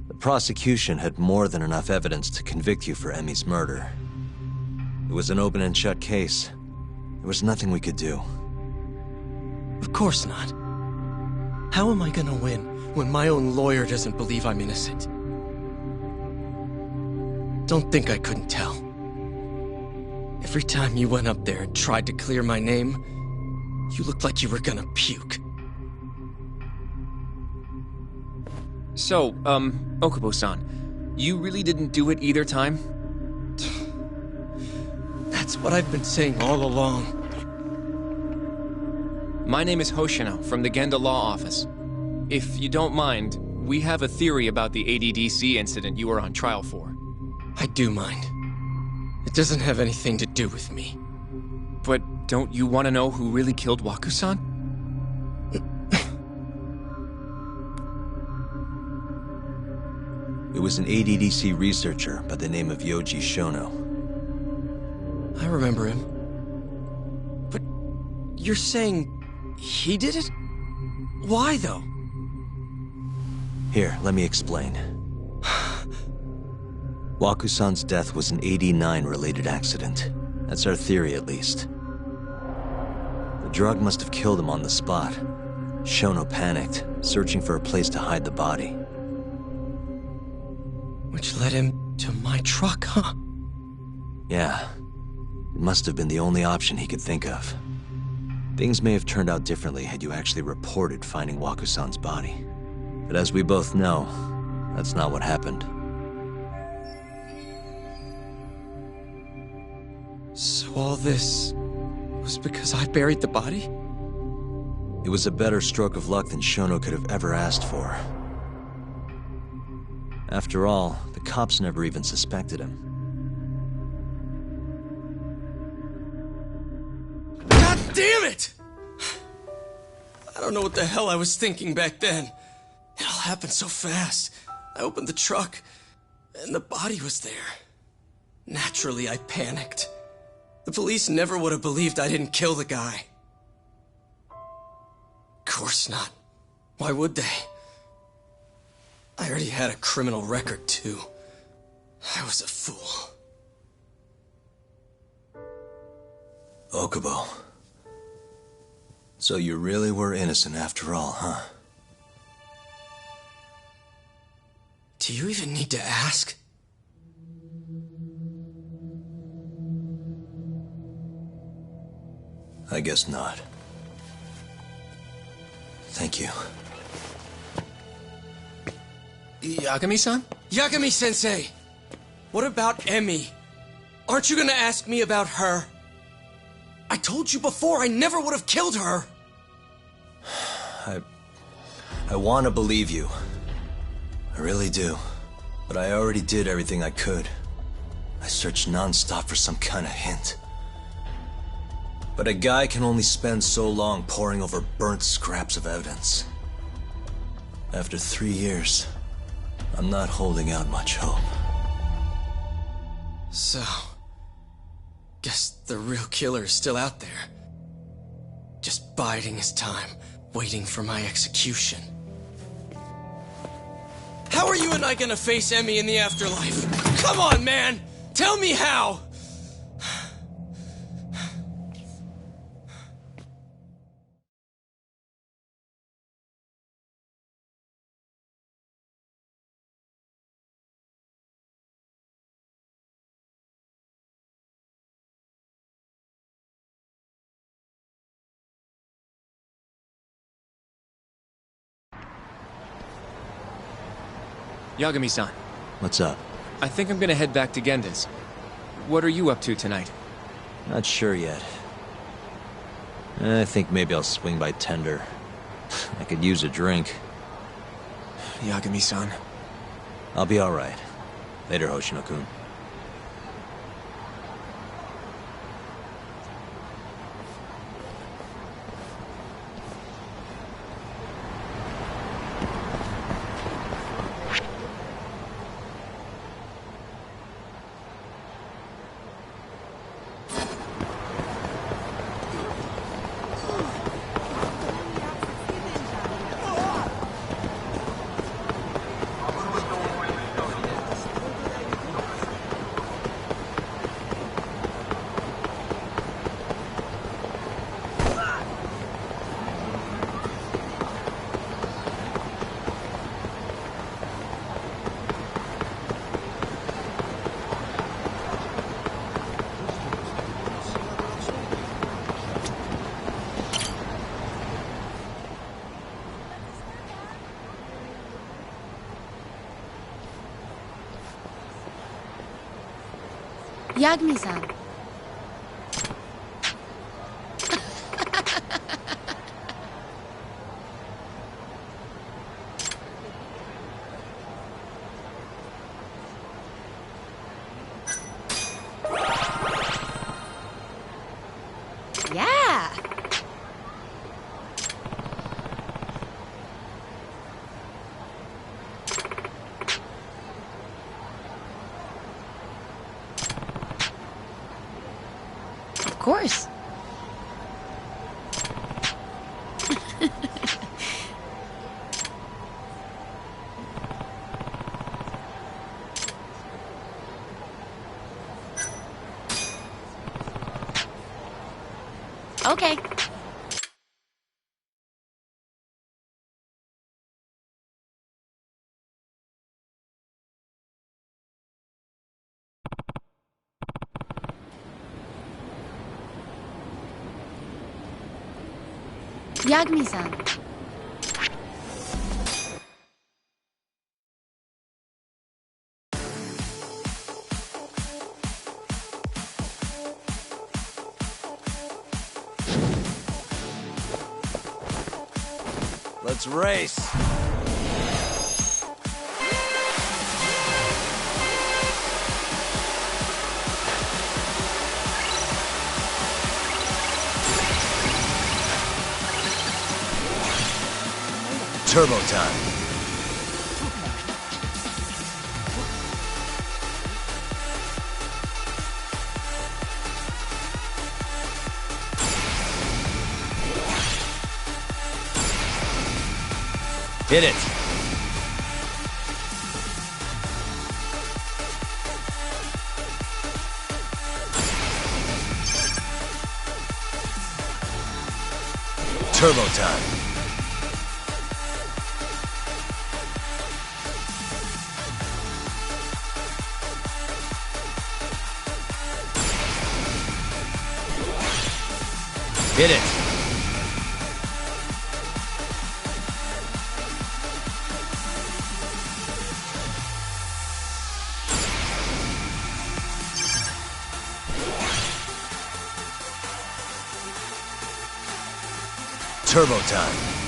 The prosecution had more than enough evidence to convict you for Emi's murder. It was an open and shut case. There was nothing we could do. Of course not. How am I gonna win when my own lawyer doesn't believe I'm innocent? Don't think I couldn't tell. Every time you went up there and tried to clear my name, you looked like you were gonna puke. So, Okubo-san, you really didn't do it either time? That's what I've been saying all along. My name is Hoshino from the Genda Law Office. If you don't mind, we have a theory about the ADDC incident you were on trial for. I do mind. It doesn't have anything to do with me. But don't you want to know who really killed Waku-san? It was an ADDC researcher by the name of Yoji Shono. I remember him. But you're saying he did it? Why, though? Here, let me explain. Waku-san's death was an 89-related accident. That's our theory, at least. The drug must have killed him on the spot. Shono panicked, searching for a place to hide the body. Which led him to my truck, huh? Yeah. It must have been the only option he could think of. Things may have turned out differently had you actually reported finding Waku-san's body. But as we both know, that's not what happened. So all this was because I buried the body? It was a better stroke of luck than Shono could have ever asked for. After all, the cops never even suspected him. God damn it! I don't know what the hell I was thinking back then. It all happened so fast. I opened the truck, and the body was there. Naturally, I panicked. The police never would have believed I didn't kill the guy. Of course not. Why would they? I already had a criminal record, too. I was a fool. Okubo. So you really were innocent after all, huh? Do you even need to ask? I guess not. Thank you. Yagami-san? Yagami-sensei! What about Emmy? Aren't you gonna ask me about her? I told you before I never would have killed her! I want to believe you. I really do. But I already did everything I could. I searched non-stop for some kind of hint. But a guy can only spend so long poring over burnt scraps of evidence. After 3 years, I'm not holding out much hope. So... guess the real killer is still out there. Just biding his time, waiting for my execution. How are you and I gonna face Emmy in the afterlife? Come on, man! Tell me how! Yagami-san. What's up? I think I'm gonna head back to Genda's. What are you up to tonight? Not sure yet. I think maybe I'll swing by Tender. I could use a drink. Yagami-san. I'll be alright. Later, Hoshino-kun. Yagami-san. Yeah. Of course. Okay. Yagami-san. Let's race! Turbo time. Hit it. Turbo time. Hit it! Turbo time.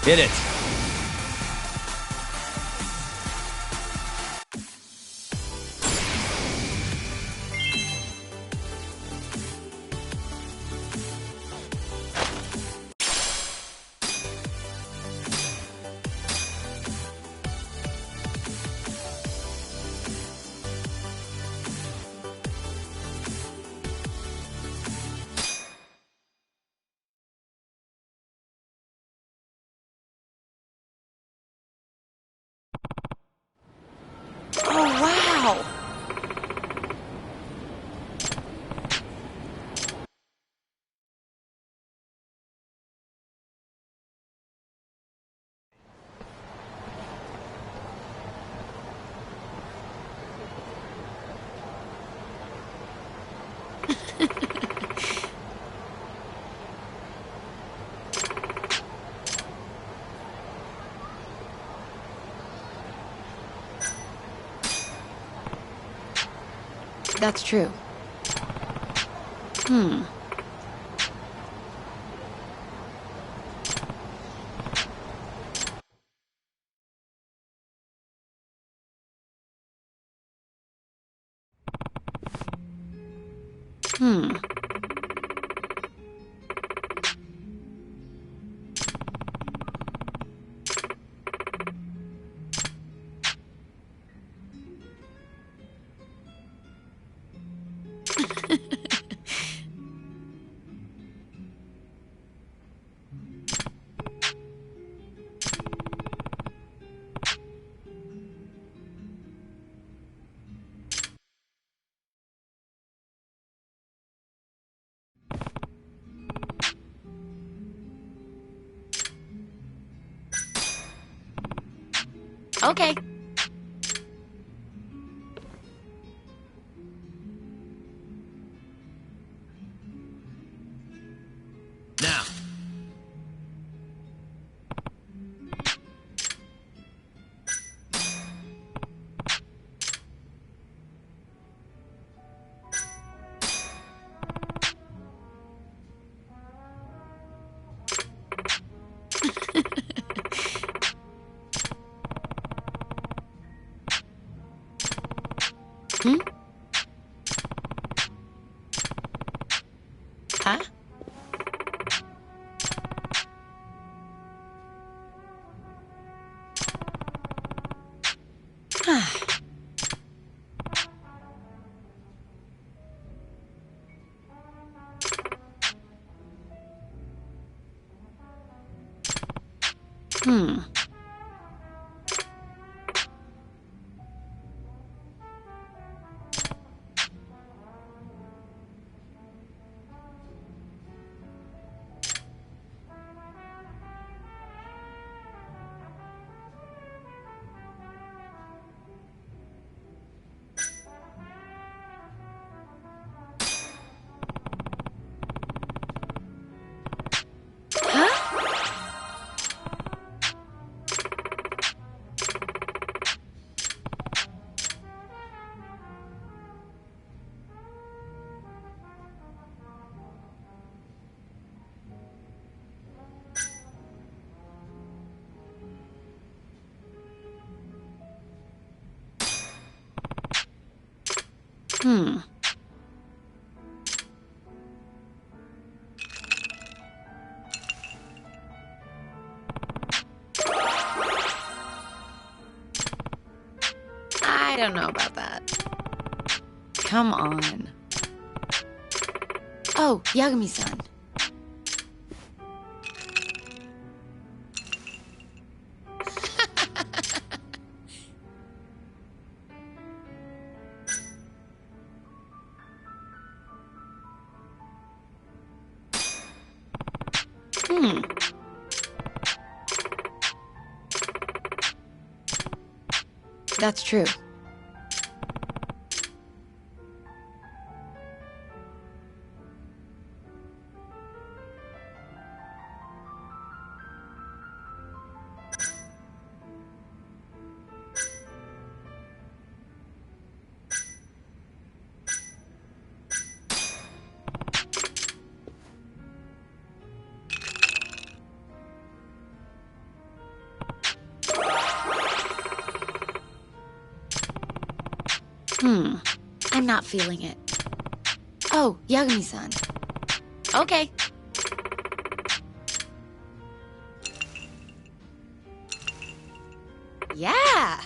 Hit it. Oh, wow! That's true. Hmm. Hmm. Okay. Now. Hmm? Huh? Hmm. Hmm. I don't know about that. Come on. Oh, Yagami-san. Hmm. that's true. I'm not feeling it. Oh, Yagami-san. Okay. Yeah!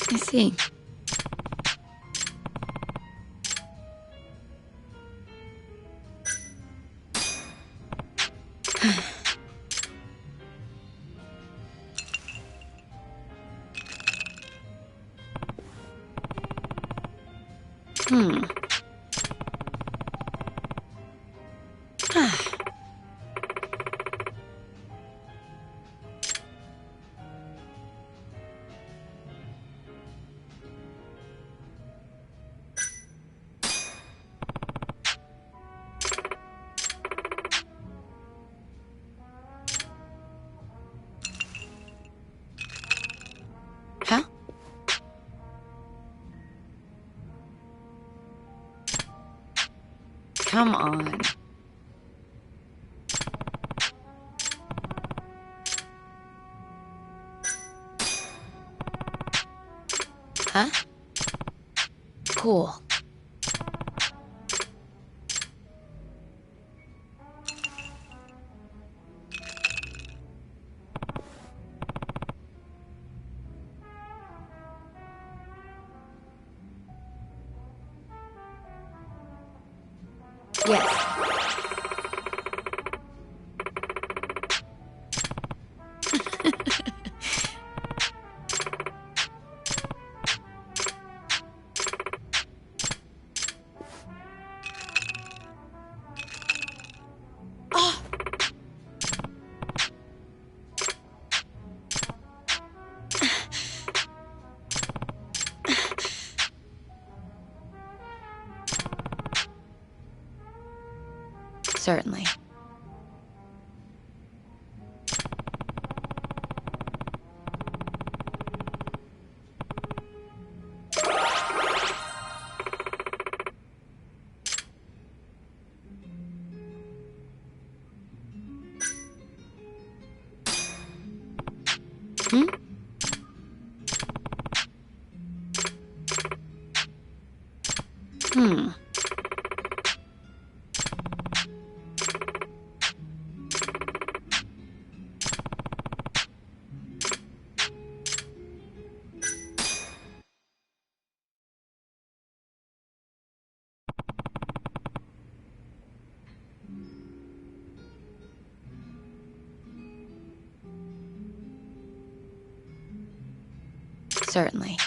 I see. Huh? Come on. Huh? Cool. Yes. Oh. Certainly. Hmm? Certainly.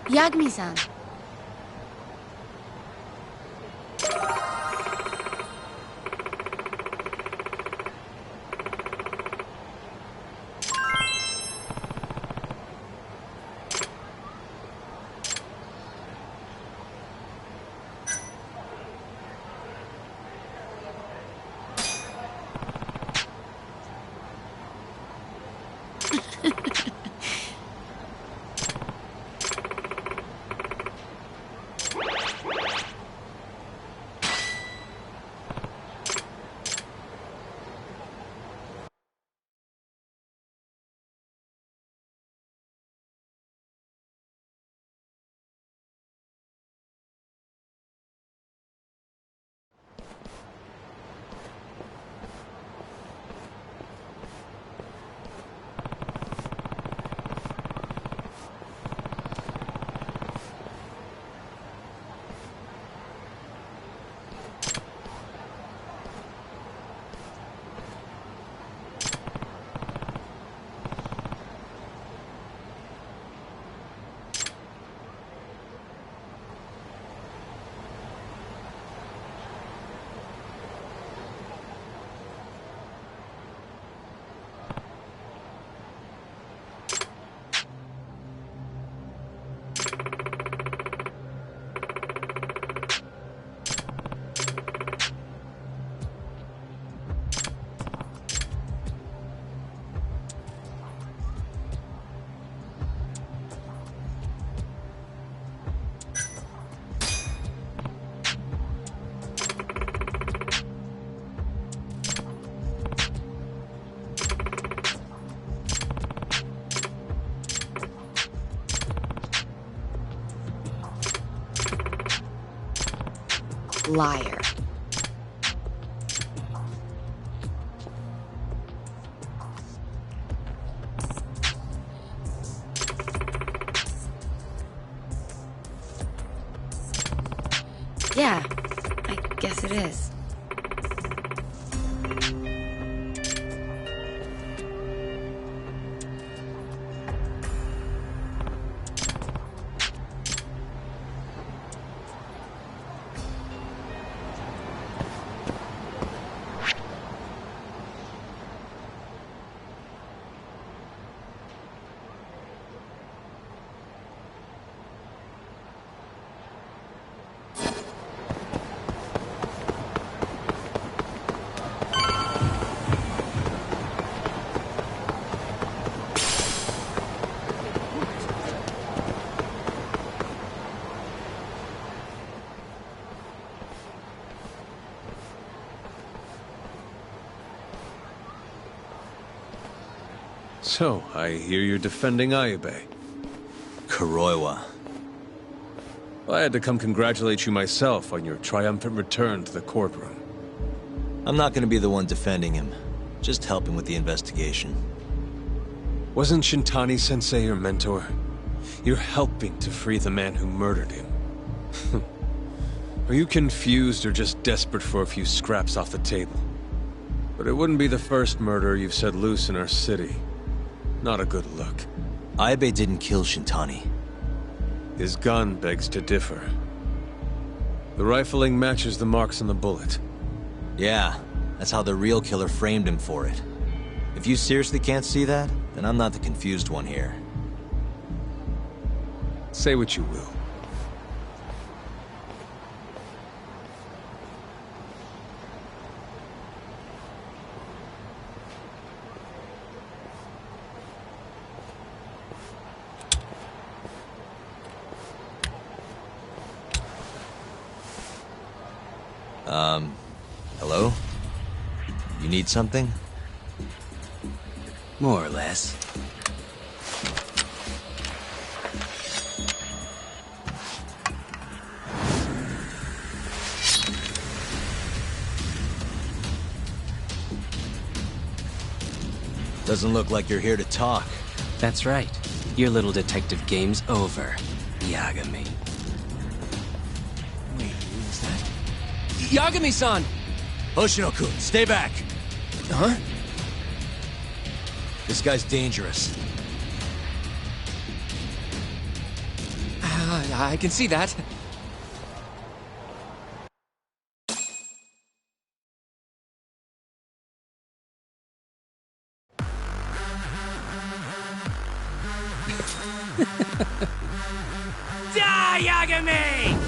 Yagami-san. Liar. Yeah, I guess it is. So, I hear you're defending Ayube. Kuroiwa. I had to come congratulate you myself on your triumphant return to the courtroom. I'm not gonna be the one defending him. Just helping with the investigation. Wasn't Shintani-sensei your mentor? You're helping to free the man who murdered him. Are you confused or just desperate for a few scraps off the table? But it wouldn't be the first murder you've set loose in our city. Not a good look. Ayube didn't kill Shintani. His gun begs to differ. The rifling matches the marks on the bullet. Yeah, that's how the real killer framed him for it. If you seriously can't see that, then I'm not the confused one here. Say what you will. need something? More or less. Doesn't look like you're here to talk. That's right. Your little detective game's over, Yagami. Wait, who's that? Yagami-san! Hoshino-kun, stay back! Huh? This guy's dangerous. I can see that. Die, Yagami!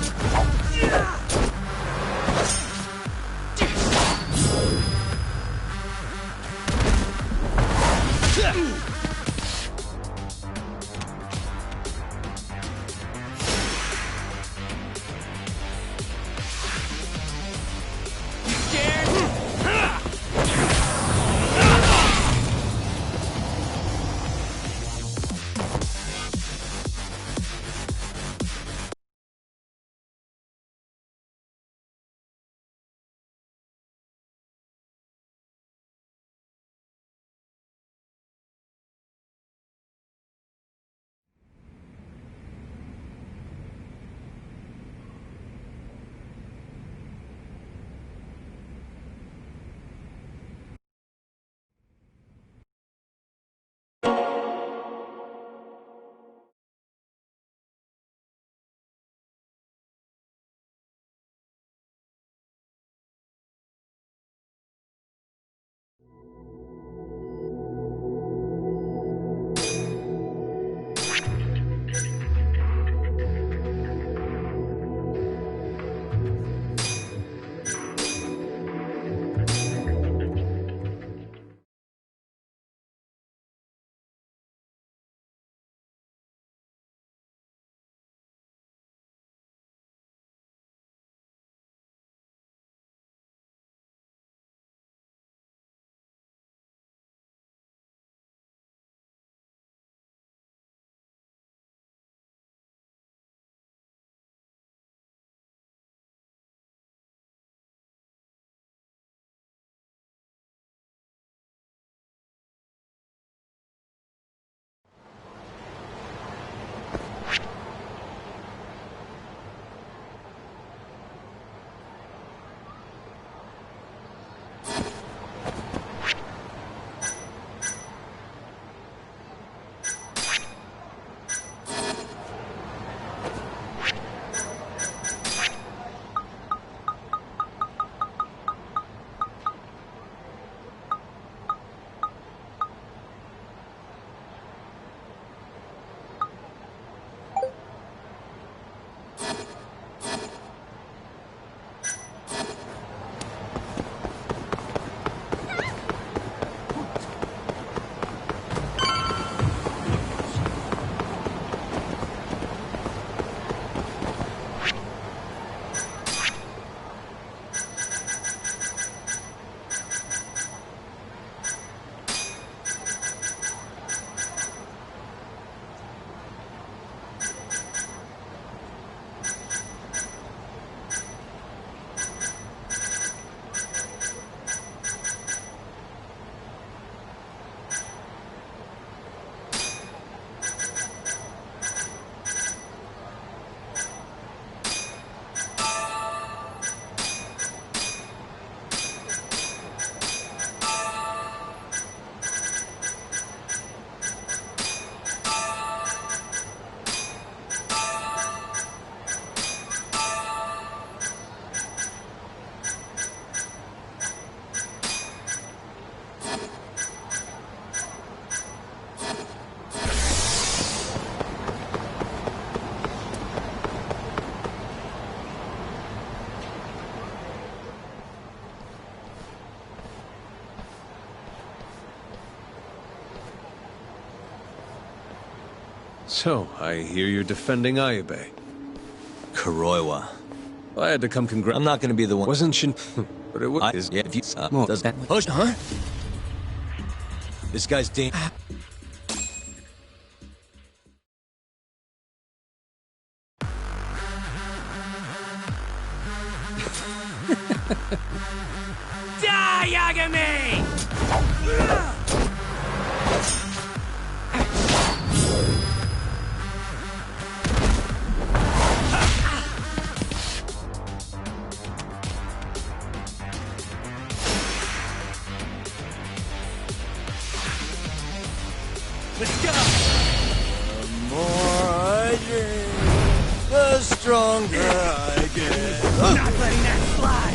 So, I hear you're defending Ayube. Kuroiwa. I had to come I'm not gonna be the one. Wasn't Shin... But it is, yeah, if you does that push, huh? This guy's dangerous. Die, Yagami! Let's go! The more I drink, the stronger I get. Not letting that slide!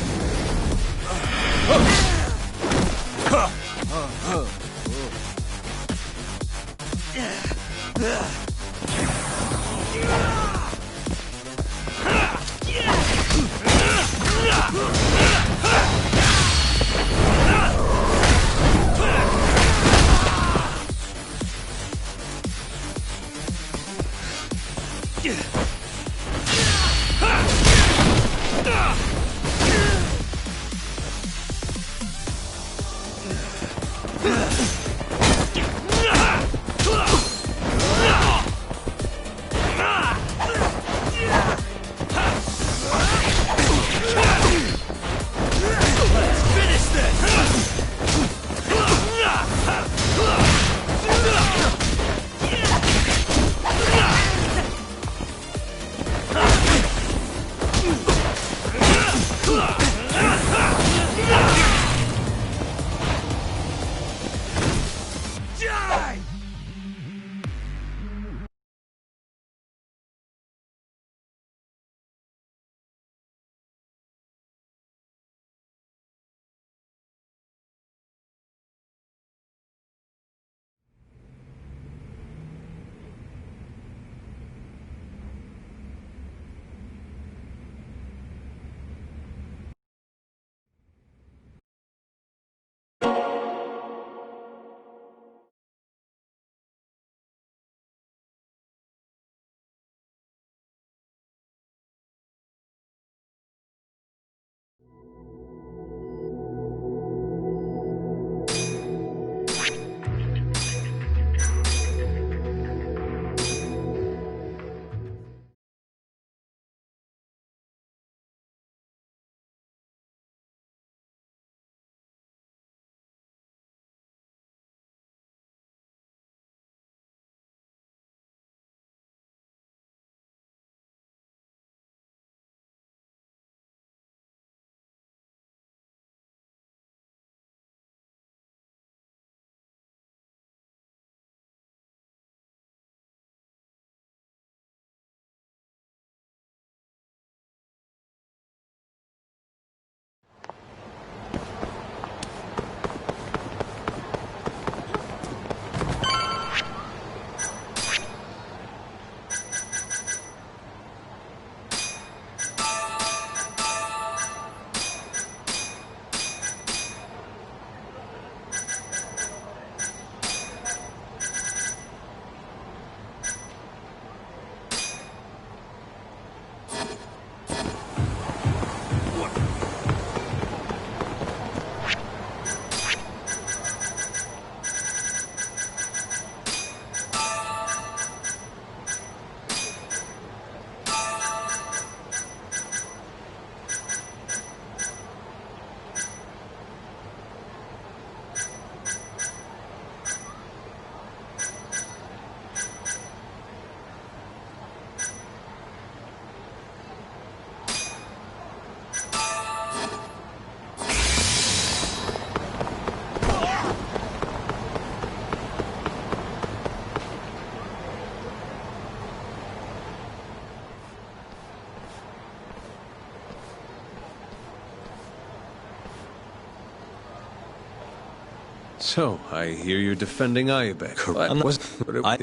So, I hear you're defending Ayabek. Correct.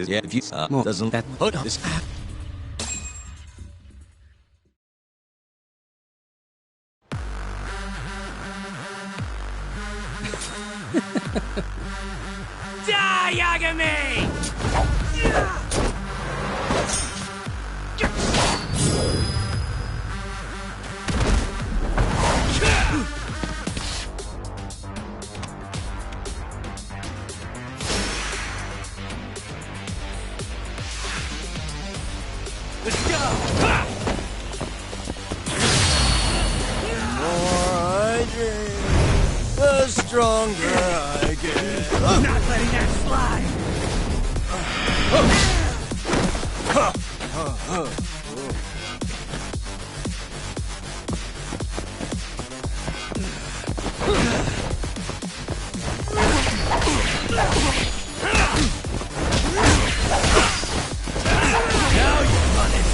Yeah, if you doesn't that this. Die, Yagami! I drink, the stronger I get. Not letting that slide! Now you're running!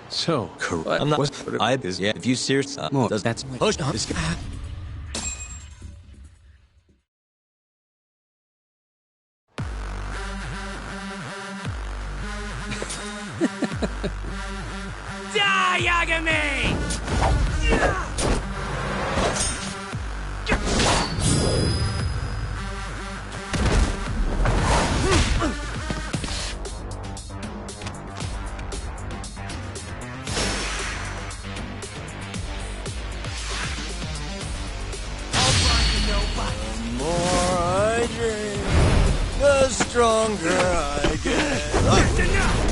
So, I'm not. Yeah. If you serious, does that's push this guy. Die, Yagami! The more I drink, the stronger I get. That's enough!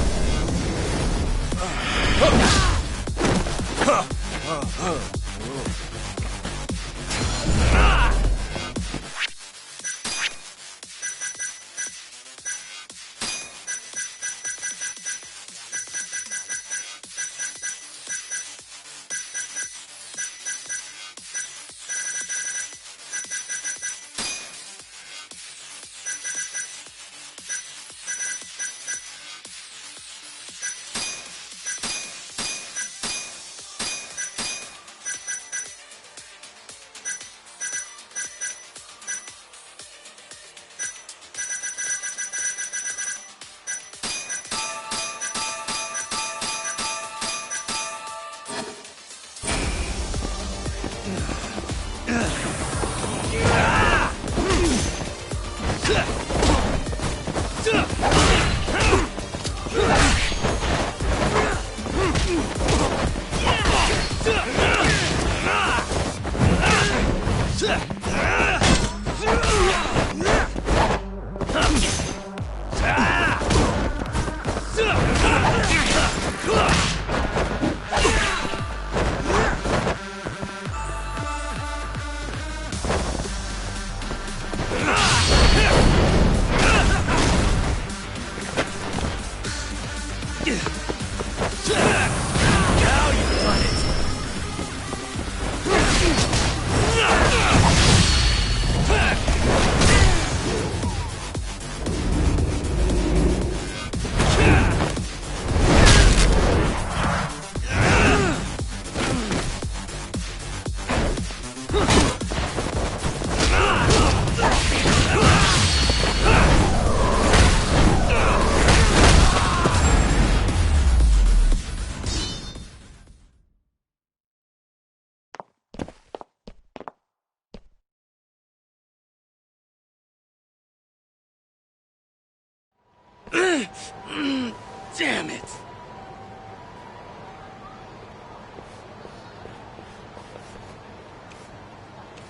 Damn it!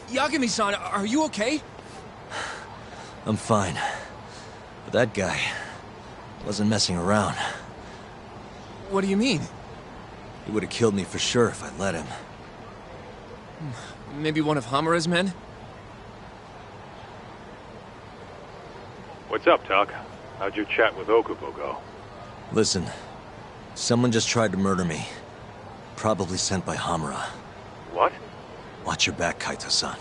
Yagami-san, are you okay? I'm fine. But that guy wasn't messing around. What do you mean? He would have killed me for sure if I'd let him. Maybe one of Hamura's men? What's up, Tuck? How'd your chat with Okubo go? Listen, someone just tried to murder me. Probably sent by Hamura. What? Watch your back, Kaito-san.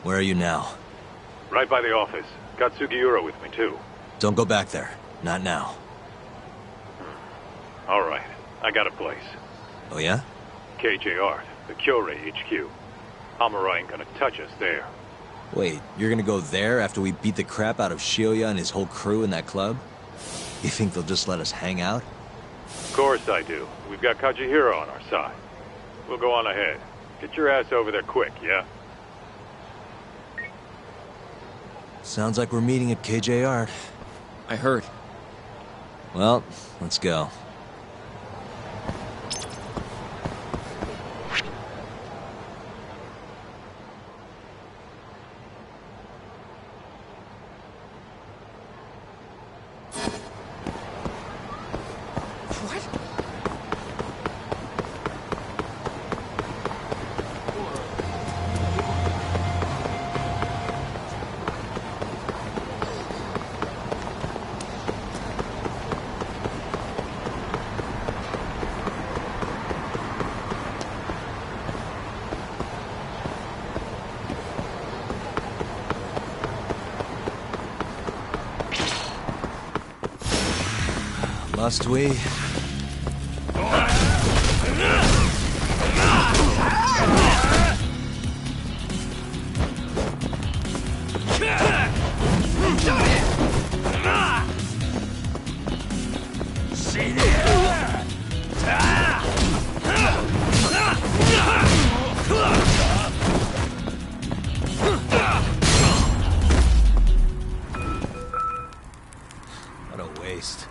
Where are you now? Right by the office. Got Sugiura with me, too. Don't go back there. Not now. All right. I got a place. Oh, yeah? KJ Art, the Kyorei HQ. Hamura ain't gonna touch us there. Wait, you're gonna go there after we beat the crap out of Shioya and his whole crew in that club? You think they'll just let us hang out? Of course I do. We've got Kajihiro on our side. We'll go on ahead. Get your ass over there quick, yeah? Sounds like we're meeting at KJ Art. I heard. Well, let's go. Must we? What a waste.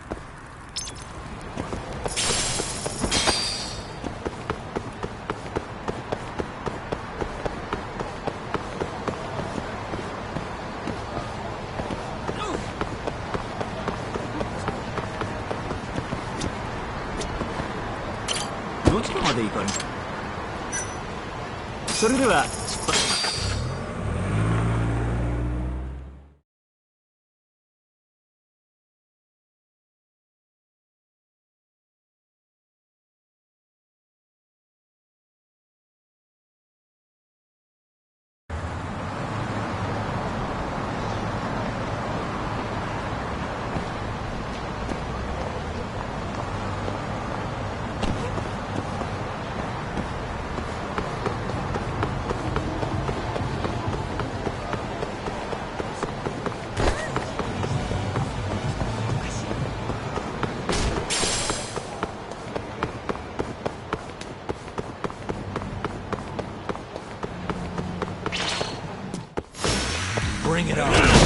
Bring it on.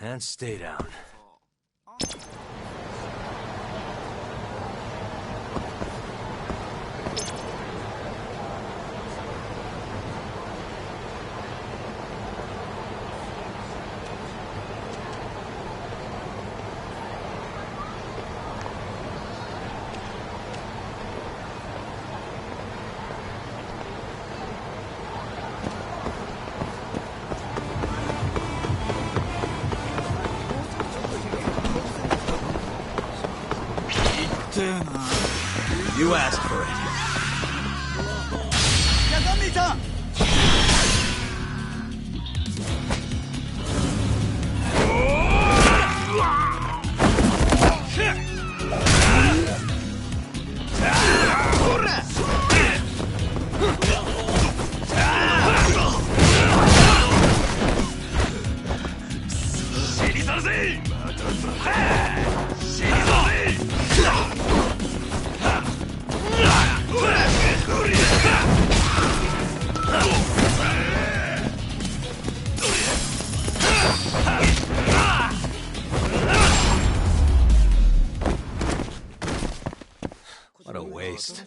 And stay down. You asked for it. Yagami-san! What a waste.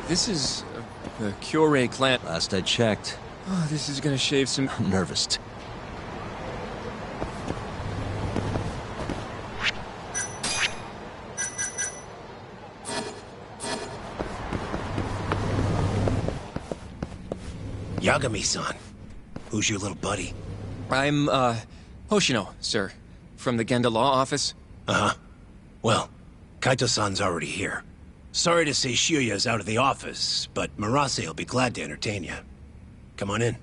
This is the Kyorei clan. Last I checked. Oh, this is gonna shave some... I'm nervous. Yagami-san. Who's your little buddy? I'm, Hoshino, sir. From the Genda Law Office. Uh-huh. Well, Kaito-san's already here. Sorry to say Shiuya's out of the office, but Murase will be glad to entertain you. Come on in.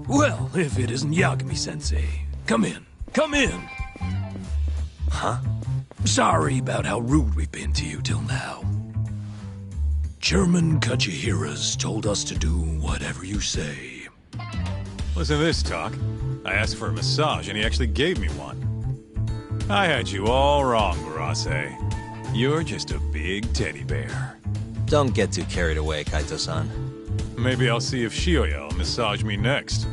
Well, if it isn't Yagami-sensei. Come in. Come in! Huh? Sorry about how rude we've been to you till now. German Kachihiras told us to do whatever you say. Listen to this, Talk. I asked for a massage and he actually gave me one. I had you all wrong, Murase. You're just a big teddy bear. Don't get too carried away, Kaito-san. Maybe I'll see if Shioya will massage me next.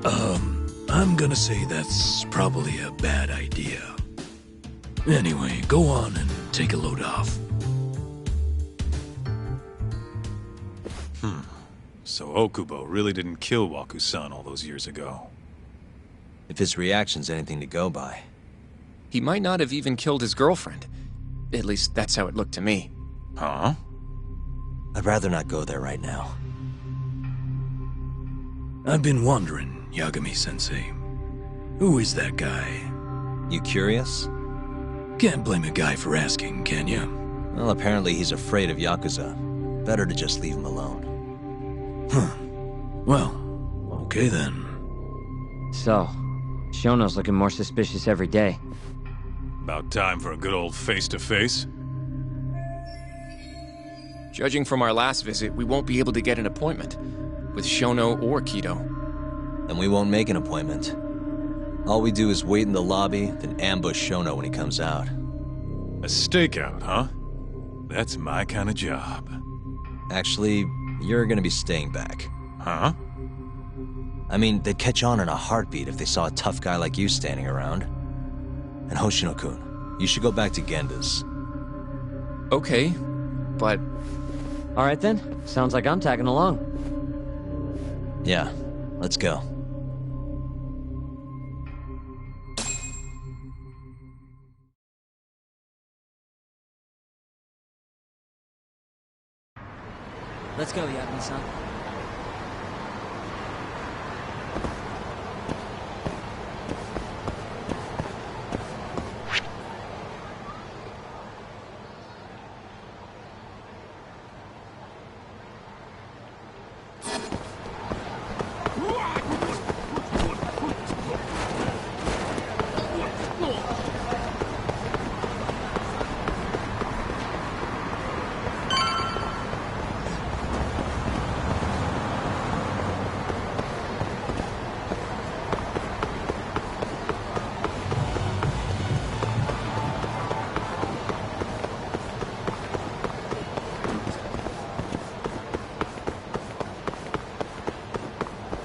I'm gonna say that's probably a bad idea. Anyway, go on and take a load off. So Okubo really didn't kill Waku-san all those years ago. If his reaction's anything to go by. He might not have even killed his girlfriend. At least that's how it looked to me. Huh? I'd rather not go there right now. I've been wondering, Yagami-sensei. Who is that guy? You curious? Can't blame a guy for asking, can you? Well, apparently he's afraid of Yakuza. Better to just leave him alone. Huh. Well, okay then. So, Shono's looking more suspicious every day. About time for a good old face-to-face. Judging from our last visit, we won't be able to get an appointment. With Shono or Kido. And we won't make an appointment. All we do is wait in the lobby, then ambush Shono when he comes out. A stakeout, huh? That's my kind of job. Actually, you're gonna be staying back. Huh? I mean, they'd catch on in a heartbeat if they saw a tough guy like you standing around. And Hoshino-kun, you should go back to Genda's. Okay, but... Alright then, sounds like I'm tagging along. Yeah, let's go. Let's go, Yagami-san.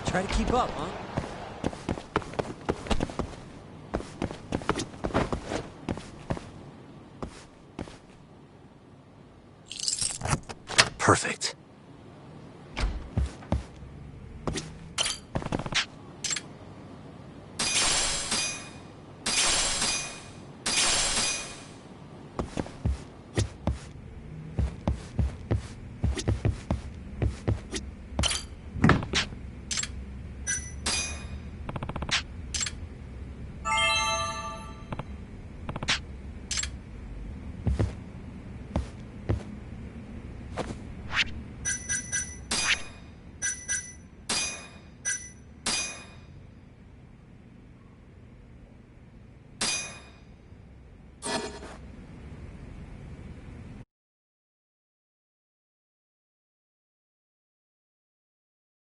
Try to keep up, huh? Perfect.